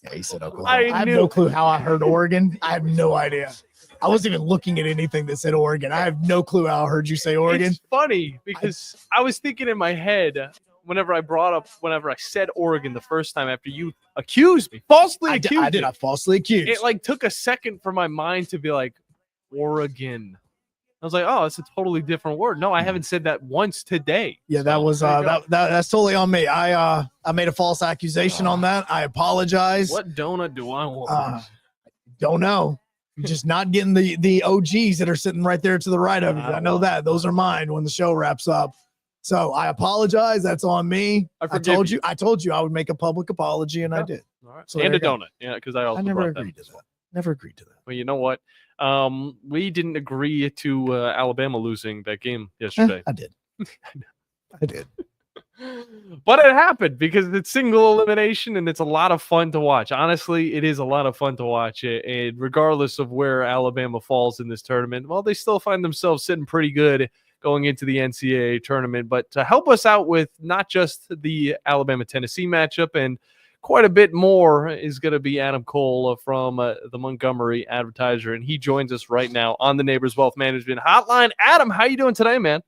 Yeah, he said Oklahoma. I have no clue how I heard Oregon. I have no idea. I wasn't even looking at anything that said Oregon. I have no clue how I heard you say Oregon. It's funny because I was thinking in my head whenever I said Oregon the first time after you accused me, falsely accused me. I did. I falsely accused. It like took a second for my mind to be like, Oregon. I was like, oh, it's a totally different word. No, I haven't said that once today. Yeah, that was that's totally on me. I made a false accusation on that. I apologize. What donut do I want? Don't know. You're just not getting the OGs that are sitting right there to the right of you. I know that. Those are mine when the show wraps up. So I apologize. That's on me. I told you I would make a public apology, and I did. All right. So and a donut. Yeah, because I never agreed to that. Never agreed to that. Well, you know what? We didn't agree to Alabama losing that game yesterday. I did. I did. But it happened because it's single elimination and it's a lot of fun to watch. Honestly, it is a lot of fun to watch. And regardless of where Alabama falls in this tournament, well, they still find themselves sitting pretty good going into the NCAA tournament. But to help us out with not just the Alabama-Tennessee matchup and quite a bit more is going to be Adam Cole from the Montgomery Advertiser, and he joins us right now on the Neighbors Wealth Management Hotline. Adam, how you doing today, man?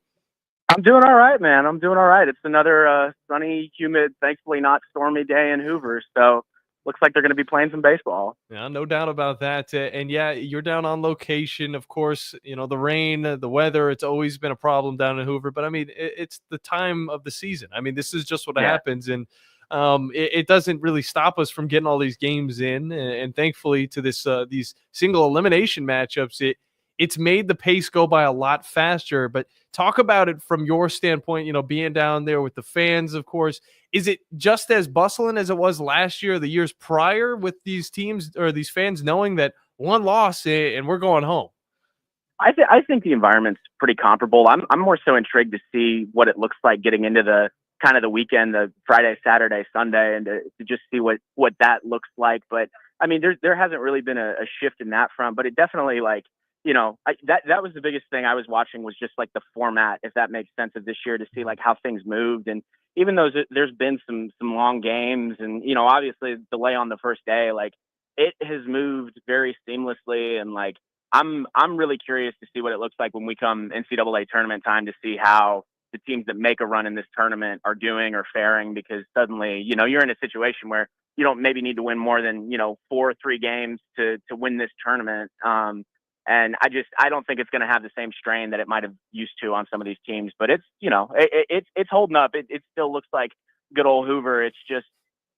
I'm doing all right, man. I'm doing all right. It's another sunny, humid, thankfully not stormy day in Hoover, so looks like they're going to be playing some baseball. Yeah, no doubt about that. And yeah, you're down on location. Of course, you know, the rain, the weather, it's always been a problem down in Hoover. But I mean, it's the time of the season. I mean, this is just what happens. And it doesn't really stop us from getting all these games in. And thankfully to this these single elimination matchups, it's made the pace go by a lot faster. But talk about it from your standpoint, you know, being down there with the fans, of course. Is it just as bustling as it was last year, the years prior, with these teams or these fans knowing that one loss and we're going home? I think the environment's pretty comparable. I'm more so intrigued to see what it looks like getting into the kind of the weekend, the Friday, Saturday, Sunday, and to just see what that looks like. But I mean, there hasn't really been a shift in that front, but it definitely, like, you know, that was the biggest thing I was watching, was just like the format, if that makes sense, of this year, to see like how things moved. And even though there's been some long games and, you know, obviously delay on the first day, like it has moved very seamlessly. And like, I'm really curious to see what it looks like when we come NCAA tournament time, to see how the teams that make a run in this tournament are doing or faring, because suddenly, you know, you're in a situation where you don't maybe need to win more than, you know, 4 or 3 games to win this tournament. And I don't think it's going to have the same strain that it might have used to on some of these teams, but it's, you know, it's holding up. It still looks like good old Hoover. It's just,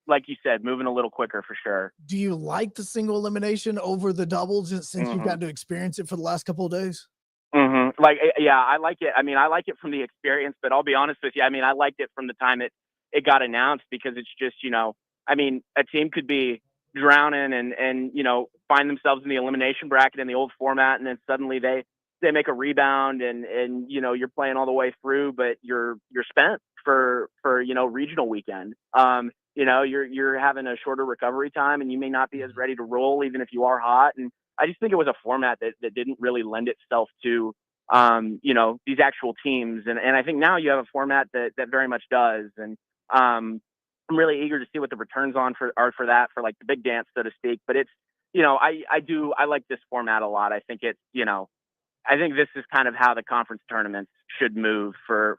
like you said, moving a little quicker for sure. Do you like the single elimination over the doubles since you've gotten to experience it for the last couple of days? Like, yeah, I like it. I mean, I like it from the experience, but I'll be honest with you. I mean, I liked it from the time it got announced, because it's just, you know, I mean, a team could be drowning and, you know, find themselves in the elimination bracket in the old format. And then suddenly they make a rebound and, you know, you're playing all the way through, but you're spent for, you know, regional weekend. You know, you're having a shorter recovery time and you may not be as ready to roll, even if you are hot. And I just think it was a format that didn't really lend itself to, you know, these actual teams. And I think now you have a format that very much does. And, I'm really eager to see what the returns are for that, for like the big dance, so to speak. But it's, you know, I like this format a lot. I think it's, you know, I think this is kind of how the conference tournaments should move for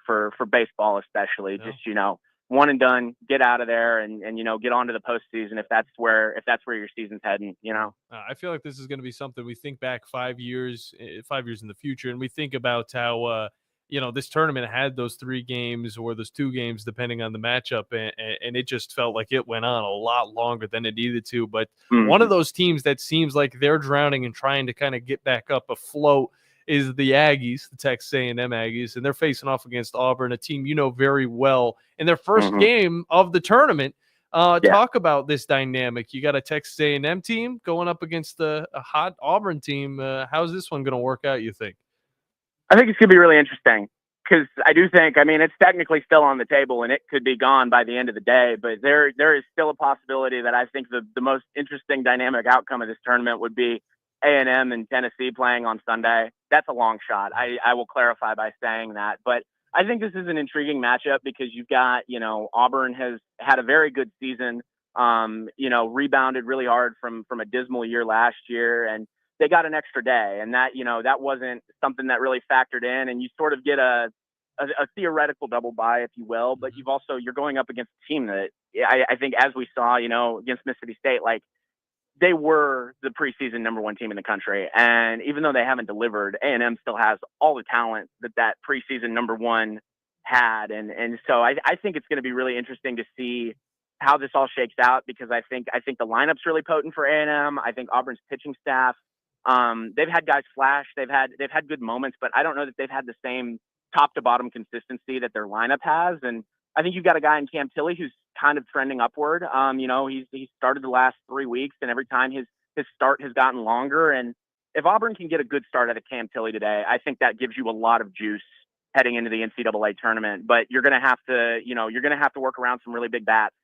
baseball, especially. Yeah. Just, you know, one and done, get out of there and, you know, get on to the postseason if that's where your season's heading, you know. I feel like this is going to be something we think back 5 years in the future, and we think about how, you know, this tournament had those 3 games or those 2 games, depending on the matchup. And it just felt like it went on a lot longer than it needed to. But one of those teams that seems like they're drowning and trying to kind of get back up afloat is the Aggies, the Texas A&M Aggies. And they're facing off against Auburn, a team you know very well, in their first game of the tournament. Talk about this dynamic. You got a Texas A&M team going up against a hot Auburn team. How's this one going to work out, you think? I think it's going to be really interesting, because I do think, I mean, it's technically still on the table and it could be gone by the end of the day, but there is still a possibility that I think the most interesting dynamic outcome of this tournament would be A&M and Tennessee playing on Sunday. That's a long shot. I will clarify by saying that, but I think this is an intriguing matchup because you've got, you know, Auburn has had a very good season, you know, rebounded really hard from a dismal year last year, and they got an extra day, and that, you know, that wasn't something that really factored in, and you sort of get a theoretical double bye, if you will, but you're going up against a team that I think, as we saw, you know, against Mississippi State, like, they were the preseason number 1 team in the country. And even though they haven't delivered, A&M still has all the talent that preseason number 1 had. And so I think it's going to be really interesting to see how this all shakes out, because I think the lineup's really potent for A&M. I think Auburn's pitching staff, they've had guys flash. They've had good moments, but I don't know that they've had the same top to bottom consistency that their lineup has. And I think you've got a guy in Cam Tilley who's kind of trending upward. You know, he's started the last 3 weeks, and every time his start has gotten longer. And if Auburn can get a good start out of Cam Tilley today, I think that gives you a lot of juice heading into the NCAA tournament. But you're going to have to work around some really big bats.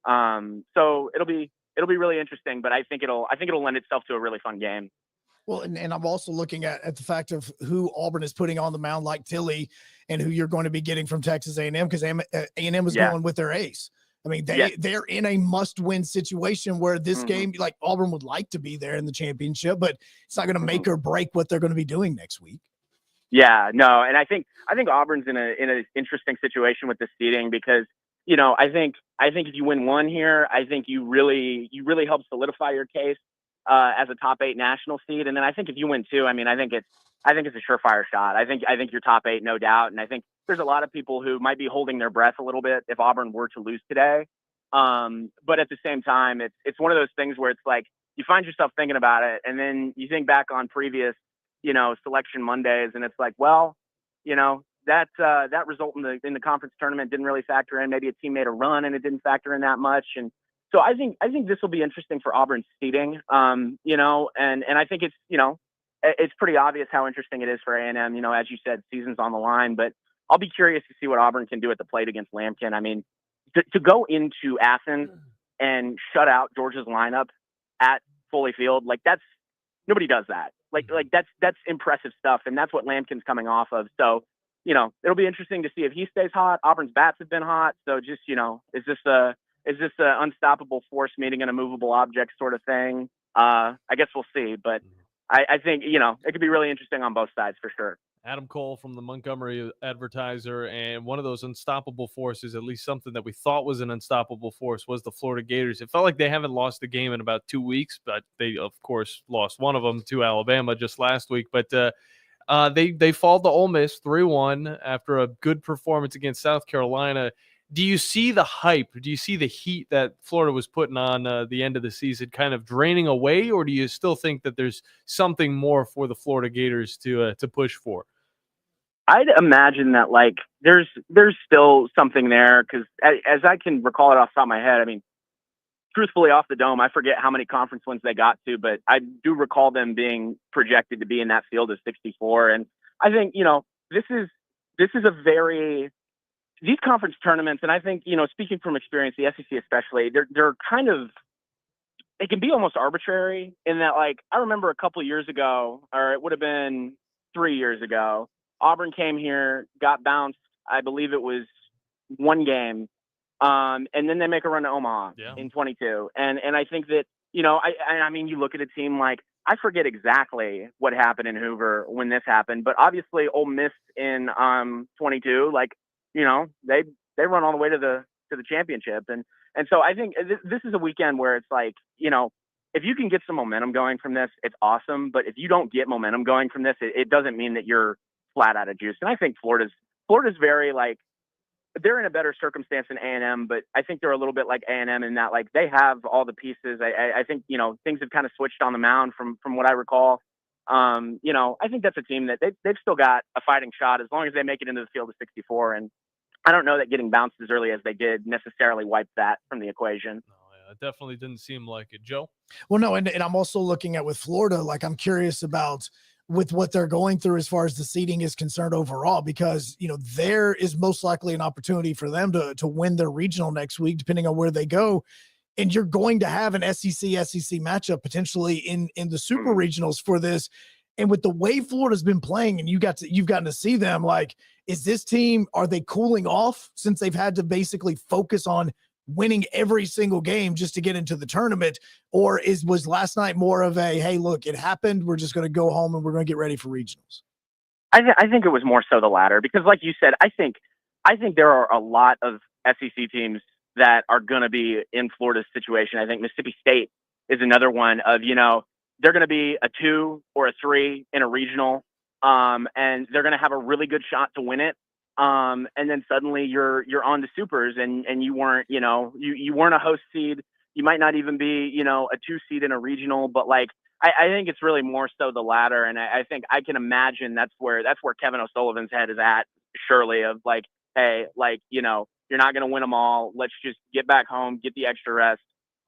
So it'll be really interesting, but I think it'll lend itself to a really fun game. Well, and I'm also looking at the fact of who Auburn is putting on the mound, like Tilly, and who you're going to be getting from Texas A&M, because A&M is going with their ace. I mean, they're in a must-win situation where this game, like Auburn would like to be there in the championship, but it's not going to make or break what they're going to be doing next week. Yeah, no, and I think Auburn's in an interesting situation with the seeding because I think if you win one here, I think you really help solidify your case as a top 8 national seed, and then I think if you win two, I think it's a surefire shot. I think you're top 8, no doubt, and I think there's a lot of people who might be holding their breath a little bit if Auburn were to lose today. But at the same time, it's one of those things where it's like you find yourself thinking about it, and then you think back on previous selection Mondays, and it's like, well, that result in the conference tournament didn't really factor in. Maybe a team made a run and it didn't factor in that much. And so I think this will be interesting for Auburn's seeding, and I think it's pretty obvious how interesting it is for A&M, as you said, season's on the line, but I'll be curious to see what Auburn can do at the plate against Lampkin. I mean, to go into Athens and shut out Georgia's lineup at Foley Field, like nobody does that. Like that's impressive stuff, and that's what Lampkin's coming off of. So, it'll be interesting to see if he stays hot. Auburn's bats have been hot, so just is this a unstoppable force meeting an immovable object sort of thing? I guess we'll see, but I think it could be really interesting on both sides for sure. Adam Cole from the Montgomery Advertiser, and one of those unstoppable forces, at least something that we thought was an unstoppable force, was the Florida Gators. It felt like they haven't lost a game in about 2 weeks, but they, of course, lost one of them to Alabama just last week. But they fall to Ole Miss 3-1 after a good performance against South Carolina. Do you see the hype? Do you see the heat that Florida was putting on the end of the season kind of draining away, or do you still think that there's something more for the Florida Gators to push for? I'd imagine that there's still something there because as I can recall it off the top of my head, I mean, truthfully off the dome, I forget how many conference wins they got to, but I do recall them being projected to be in that field of 64. And I think, this is these conference tournaments, and I think, speaking from experience, the SEC especially, they're kind of, they can be almost arbitrary in that, I remember a couple years ago, or it would have been 3 years ago, Auburn came here, got bounced, I believe it was one game, and then they make a run to Omaha in 22. And I think that, I mean, you look at a team I forget exactly what happened in Hoover when this happened, but obviously Ole Miss in 22, they run all the way to the championship. And so I think this is a weekend where it's if you can get some momentum going from this, it's awesome. But if you don't get momentum going from this, it doesn't mean that you're flat out of juice. And I think Florida's very they're in a better circumstance than A&M, but I think they're a little bit like A&M in that they have all the pieces. I think things have kind of switched on the mound from what I recall. I think that's a team that they've still got a fighting shot as long as they make it into the field of 64. And I don't know that getting bounced as early as they did necessarily wiped that from the equation. It definitely didn't seem like it, Joe. Well, no, and I'm also looking at with Florida, I'm curious about with what they're going through as far as the seeding is concerned overall, because, there is most likely an opportunity for them to win their regional next week, depending on where they go. And you're going to have an SEC matchup potentially in the super regionals for this. And with the way Florida's been playing, and you've gotten to see them, is this team, are they cooling off since they've had to basically focus on winning every single game just to get into the tournament? Or was last night more of a, hey, look, it happened, we're just going to go home and we're going to get ready for regionals? I think it was more so the latter, because like you said, I think there are a lot of SEC teams that are going to be in Florida's situation. I think Mississippi State is another one of, they're going to be a 2 or a 3 in a regional, and they're going to have a really good shot to win it. And then suddenly you're on the supers, and you weren't, you weren't a host seed. You might not even be, a 2 seed in a regional, but I think it's really more so the latter. And I think I can imagine that's where Kevin O'Sullivan's head is at, surely, of hey, you're not going to win them all. Let's just get back home, get the extra rest,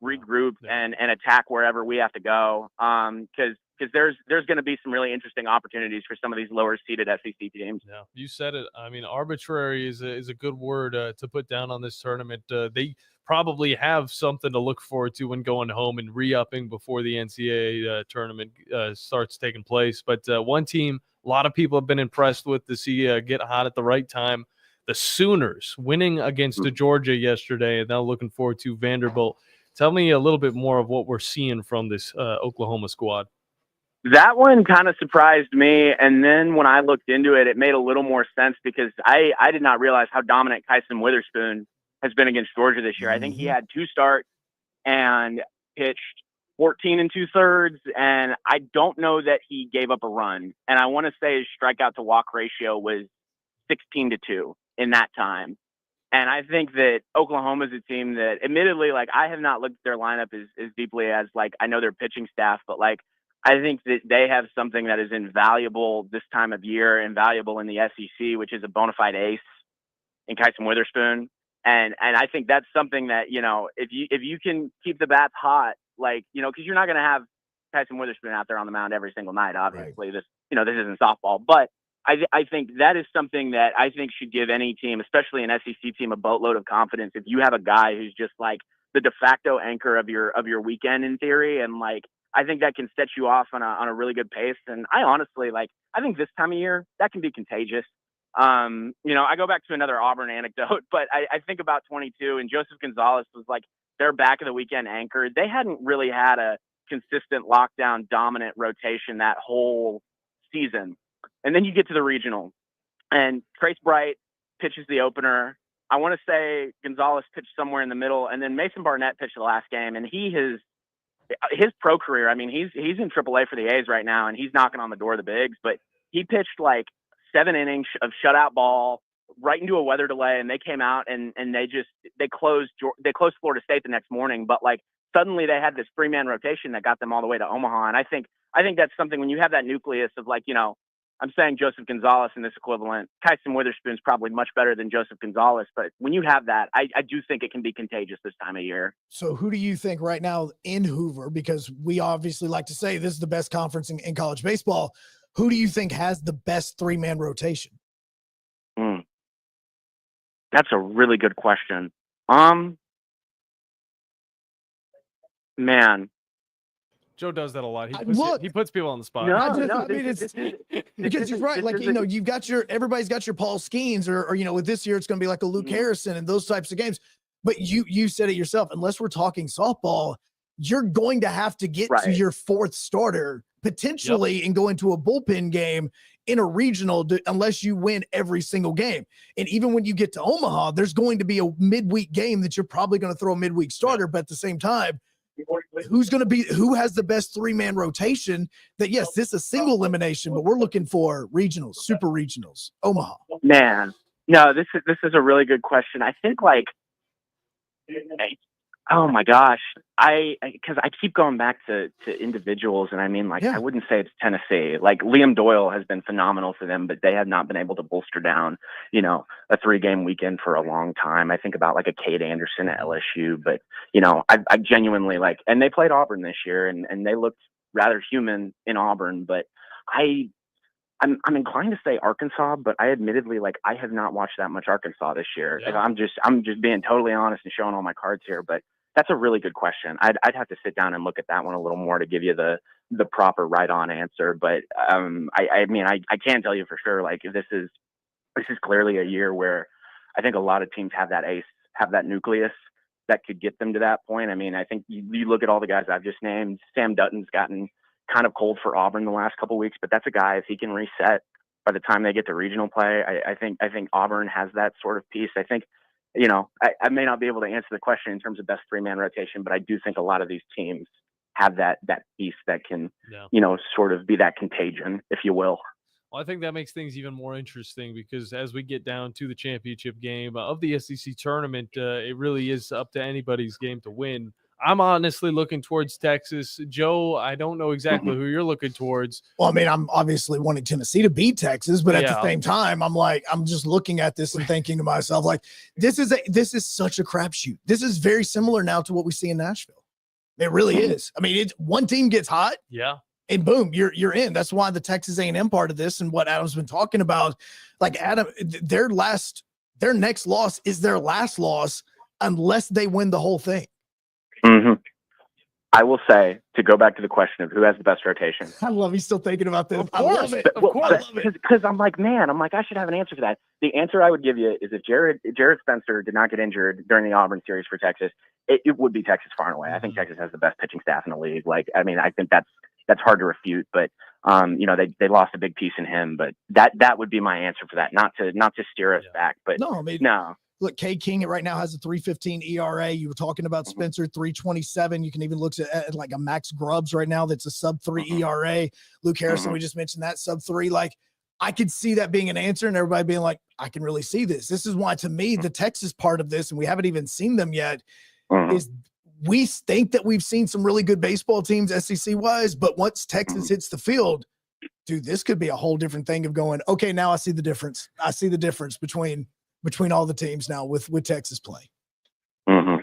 regroup, and attack wherever we have to go. Because there's going to be some really interesting opportunities for some of these lower seeded SEC teams. Yeah, you said it. I mean, arbitrary is a good word to put down on this tournament. probably have something to look forward to when going home and re-upping before the NCAA tournament starts taking place. But one team a lot of people have been impressed with to see get hot at the right time. The Sooners winning against Georgia yesterday, and now looking forward to Vanderbilt. Tell me a little bit more of what we're seeing from this Oklahoma squad. That one kind of surprised me, and then when I looked into it, it made a little more sense because I did not realize how dominant Kyson Witherspoon has been against Georgia this year. I think he had 2 starts and pitched 14 2/3, and I don't know that he gave up a run. And I want to say his strikeout to walk ratio was 16-2 in that time. And I think that Oklahoma is a team that, admittedly, like, I have not looked at their lineup as deeply as, like, I know their pitching staff, but, like, I think that they have something that is invaluable this time of year, invaluable in the SEC, which is a bona fide ace in Kyson Witherspoon. And I think that's something that, you know, if you can keep the bats hot, like, you know, because you're not going to have Kyson Witherspoon out there on the mound every single night, obviously. Right. This isn't softball, but I think that is something that I think should give any team, especially an SEC team, a boatload of confidence. If you have a guy who's just like the de facto anchor of your weekend in theory, and like, I think that can set you off on a really good pace. And I honestly, like, I think this time of year that can be contagious. You know, I go back to another Auburn anecdote, but I think about 22, and Joseph Gonzalez was like their back of the weekend anchor. They hadn't really had a consistent lockdown dominant rotation that whole season. And then you get to the regional, and Trace Bright pitches the opener. I want to say Gonzalez pitched somewhere in the middle, and then Mason Barnett pitched the last game. And his pro career, I mean, he's in AAA for the A's right now, and he's knocking on the door of the bigs. But he pitched like 7 innings of shutout ball right into a weather delay, and they came out and they closed Florida State the next morning. But like, suddenly they had this 3-man rotation that got them all the way to Omaha. And I think that's something when you have that nucleus of, like, you know, I'm saying Joseph Gonzalez in this equivalent. Kyson Witherspoon's probably much better than Joseph Gonzalez, but when you have that, I do think it can be contagious this time of year. So who do you think right now in Hoover, because we obviously like to say this is the best conference in college baseball, who do you think has the best 3-man rotation? That's a really good question. Man. Joe does that a lot. He puts people on the spot. It's because you're right. Like, you know, everybody's got your Paul Skeens or, you know, with this year, it's going to be like a Luke Harrison and those types of games. But you said it yourself, unless we're talking softball, you're going to have to get to your 4th starter potentially and go into a bullpen game in a regional unless you win every single game. And even when you get to Omaha, there's going to be a midweek game that you're probably going to throw a midweek starter, but at the same time, who has the best 3-man rotation that, yes, this is a single elimination, but we're looking for regionals, super regionals, Omaha. Man, no, this is a really good question. I think, like, oh my gosh, because I keep going back to individuals, and I mean, like, I wouldn't say it's Tennessee. Like, Liam Doyle has been phenomenal for them, but they have not been able to bolster down, you know, a 3-game weekend for a long time. I think about like a Cade Anderson at LSU, but, you know, I genuinely like, and they played Auburn this year, and they looked rather human in Auburn, but I'm inclined to say Arkansas, but I admittedly, like, I have not watched that much Arkansas this year. Yeah. I'm just being totally honest and showing all my cards here, but that's a really good question. I'd have to sit down and look at that one a little more to give you the proper right on answer. But I mean, I can tell you for sure, like, this is clearly a year where I think a lot of teams have that ace, have that nucleus that could get them to that point. I mean, I think you look at all the guys I've just named. Sam Dutton's gotten kind of cold for Auburn the last couple of weeks, but that's a guy, if he can reset by the time they get to regional play, I think Auburn has that sort of piece. I think, you know, I may not be able to answer the question in terms of best 3-man rotation, but I do think a lot of these teams have that piece that can, you know, sort of be that contagion, if you will. Well, I think that makes things even more interesting because as we get down to the championship game of the SEC tournament, it really is up to anybody's game to win. I'm honestly looking towards Texas. Joe, I don't know exactly who you're looking towards. Well, I mean, I'm obviously wanting Tennessee to beat Texas, but at the same time, I'm just looking at this and thinking to myself, like, this is such a crapshoot. This is very similar now to what we see in Nashville. It really is. I mean, one team gets hot. Yeah. And boom, you're in. That's why the Texas A&M part of this and what Adam's been talking about, like, Adam, their next loss is their last loss unless they win the whole thing. Mm-hmm. I will say, to go back to the question of who has the best rotation. I love you still thinking about this. Of course. I love it. Of course. Because I'm like, I should have an answer for that. The answer I would give you is if Jared Spencer did not get injured during the Auburn series for Texas, it would be Texas far and away. I think Texas has the best pitching staff in the league. I think that's hard to refute, but they lost a big piece in him, but that would be my answer for that. Not to steer us back, but no. Look, Cade King right now has a 3.15 ERA. You were talking about Spencer, 3.27. You can even look at like a Max Grubbs right now that's a sub-3 ERA. Luke Harrison, we just mentioned that, sub-3. Like, I could see that being an answer and everybody being like, I can really see this. This is why, to me, the Texas part of this, and we haven't even seen them yet, is we think that we've seen some really good baseball teams SEC-wise, but once Texas hits the field, dude, this could be a whole different thing of going, okay, now I see the difference. I see the difference between all the teams now with Texas play. Mm-hmm.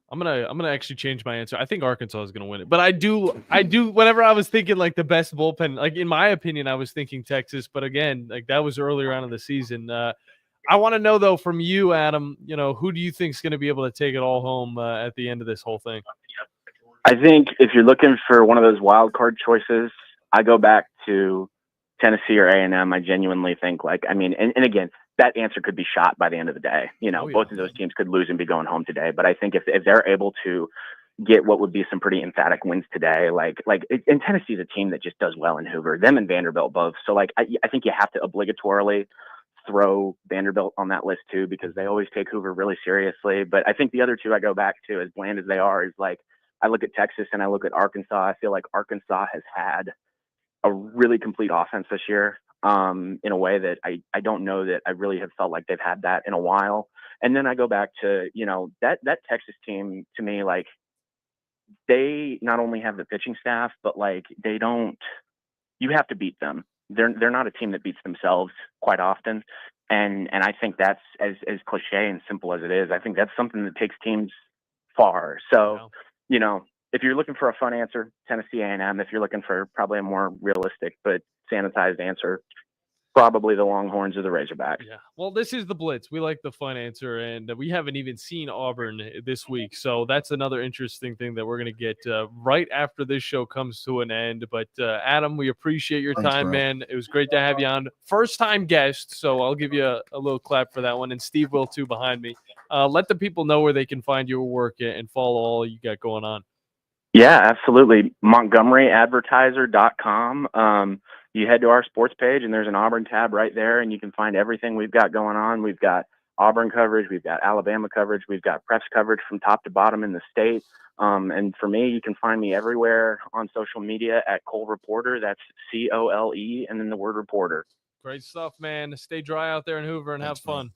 I'm gonna actually change my answer. I think Arkansas is gonna win it, but I do. Whenever I was thinking like the best bullpen, like in my opinion, I was thinking Texas. But again, like that was earlier on in the season. I want to know though from you, Adam. Who do you think is going to be able to take it all home at the end of this whole thing? I think if you're looking for one of those wild card choices, I go back to Tennessee or A&M. I genuinely think and again, that answer could be shot by the end of the day. Both of those teams could lose and be going home today. But I think if they're able to get what would be some pretty emphatic wins today, and Tennessee's a team that just does well in Hoover, them and Vanderbilt both. So I think you have to obligatorily throw Vanderbilt on that list too, because they always take Hoover really seriously. But I think the other two I go back to, as bland as they are, is I look at Texas and I look at Arkansas. I feel like Arkansas has had a really complete offense this year. In a way that I don't know that I really have felt like they've had that in a while. And then I go back to, that Texas team, to me, they not only have the pitching staff, but you have to beat them. They're not a team that beats themselves quite often. And I think that's as cliche and simple as it is. I think that's something that takes teams far. So, if you're looking for a fun answer, Tennessee A&M. If you're looking for probably a more realistic but sanitized answer, probably the Longhorns or the Razorbacks. Yeah. Well, this is the Blitz. We like the fun answer, and we haven't even seen Auburn this week. So that's another interesting thing that we're going to get right after this show comes to an end. But Adam, we appreciate your time, man. It was great to have you on. First-time guest, so I'll give you a little clap for that one. And Steve will, too, behind me. Let the people know where they can find your work and follow all you got going on. Yeah, absolutely. MontgomeryAdvertiser.com. You head to our sports page and there's an Auburn tab right there, and you can find everything we've got going on. We've got Auburn coverage. We've got Alabama coverage. We've got preps coverage from top to bottom in the state. And for me, you can find me everywhere on social media at Cole Reporter. That's COLE and then the word reporter. Great stuff, man. Stay dry out there in Hoover and have fun.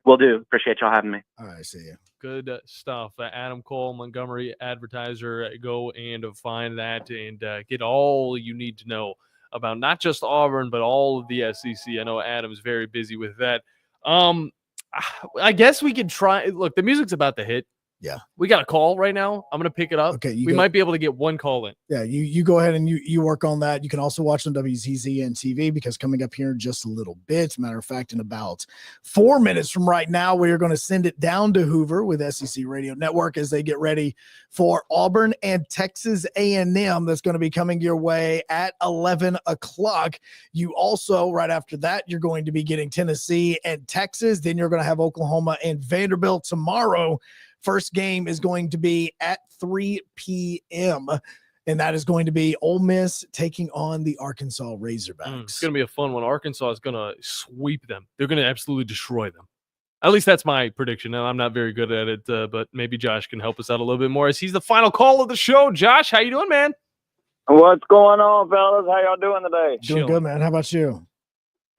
Will do. Appreciate y'all having me. All right, see you. Good stuff. Adam Cole, Montgomery Advertiser. Go and find that and get all you need to know about not just Auburn, but all of the SEC. I know Adam's very busy with that. I guess we could try. Look, the music's about to hit. Yeah. We got a call right now. I'm going to pick it up. Okay. We might be able to get one call in. Yeah. You go ahead and you work on that. You can also watch on WZZN TV, because coming up here in just a little bit, matter of fact, in about 4 minutes from right now, we're going to send it down to Hoover with SEC Radio Network as they get ready for Auburn and Texas A&M. That's going to be coming your way at 11 o'clock. You also, right after that, you're going to be getting Tennessee and Texas. Then you're going to have Oklahoma and Vanderbilt tomorrow. First game is going to be at 3 p.m., and that is going to be Ole Miss taking on the Arkansas Razorbacks. It's going to be a fun one. Arkansas is going to sweep them. They're going to absolutely destroy them. At least that's my prediction, and I'm not very good at it, but maybe Josh can help us out a little bit more as he's the final call of the show. Josh, how you doing, man? What's going on, fellas? How y'all doing today? Doing good, man. How about you?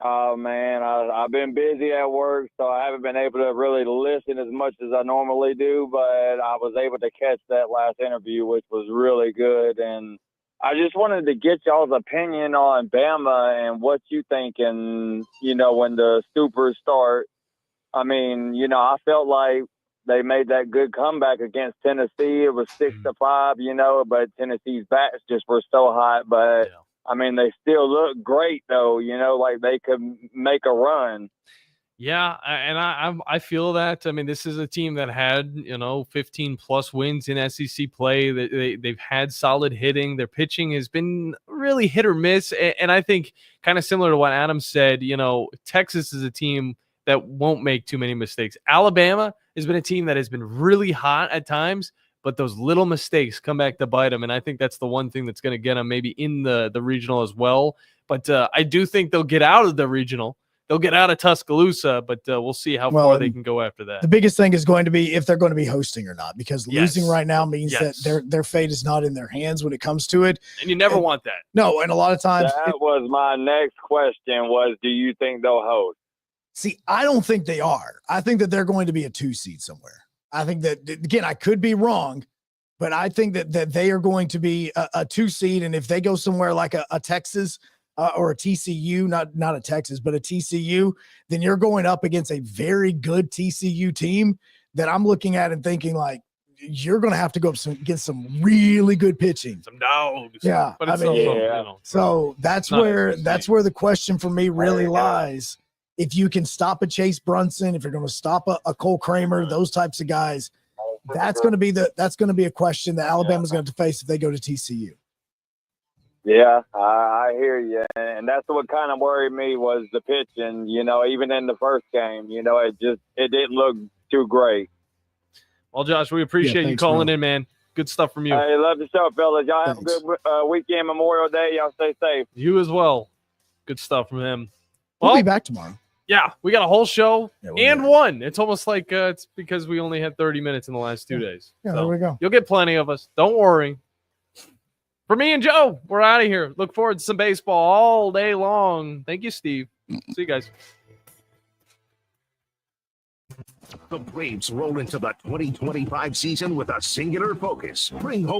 Oh, man, I've been busy at work, so I haven't been able to really listen as much as I normally do, but I was able to catch that last interview, which was really good. And I just wanted to get y'all's opinion on Bama and what you think, and, when the Stoopers start. I mean, I felt like they made that good comeback against Tennessee. It was 6-5, but Tennessee's bats just were so hot. But, I mean, they still look great, though, like they could make a run. Yeah, I feel that. I mean, this is a team that had 15 plus wins in SEC play. They've had solid hitting. Their pitching has been really hit or miss, and I think kind of similar to what Adam said. Texas is a team that won't make too many mistakes. Alabama has been a team that has been really hot at times, but those little mistakes come back to bite them, and I think that's the one thing that's going to get them maybe in the regional as well. But I do think they'll get out of the regional. They'll get out of Tuscaloosa, but we'll see how far they can go after that. The biggest thing is going to be if they're going to be hosting or not, because losing right now means that their fate is not in their hands when it comes to it. And you never want that. No, and a lot of times that was my next question was, do you think they'll host? See, I don't think they are. I think that they're going to be a 2 seed somewhere. I think that, again, I could be wrong, but I think that they are going to be a 2 seed. And if they go somewhere like a Texas or a TCU, not a Texas, but a TCU, then you're going up against a very good TCU team that I'm looking at and thinking like, you're going to have to go up against some really good pitching. Some dogs. Yeah. But it's so that's where the question for me really lies. If you can stop a Chase Brunson, if you're going to stop a Cole Kramer, those types of guys, that's going to be a question that Alabama's going to face if they go to TCU. Yeah, I hear you, and that's what kind of worried me was the pitching. Even in the first game, it didn't look too great. Well, Josh, we appreciate you calling in, man. Good stuff from you. I love the show, fellas. Y'all have a good weekend, Memorial Day. Y'all stay safe. You as well. Good stuff from him. We'll be back tomorrow. Yeah, we got a whole show and one. It's almost like it's because we only had 30 minutes in the last 2 days. Yeah, there we go. You'll get plenty of us. Don't worry. For me and Joe, we're out of here. Look forward to some baseball all day long. Thank you, Steve. See you guys. The Braves roll into the 2025 season with a singular focus. Bring home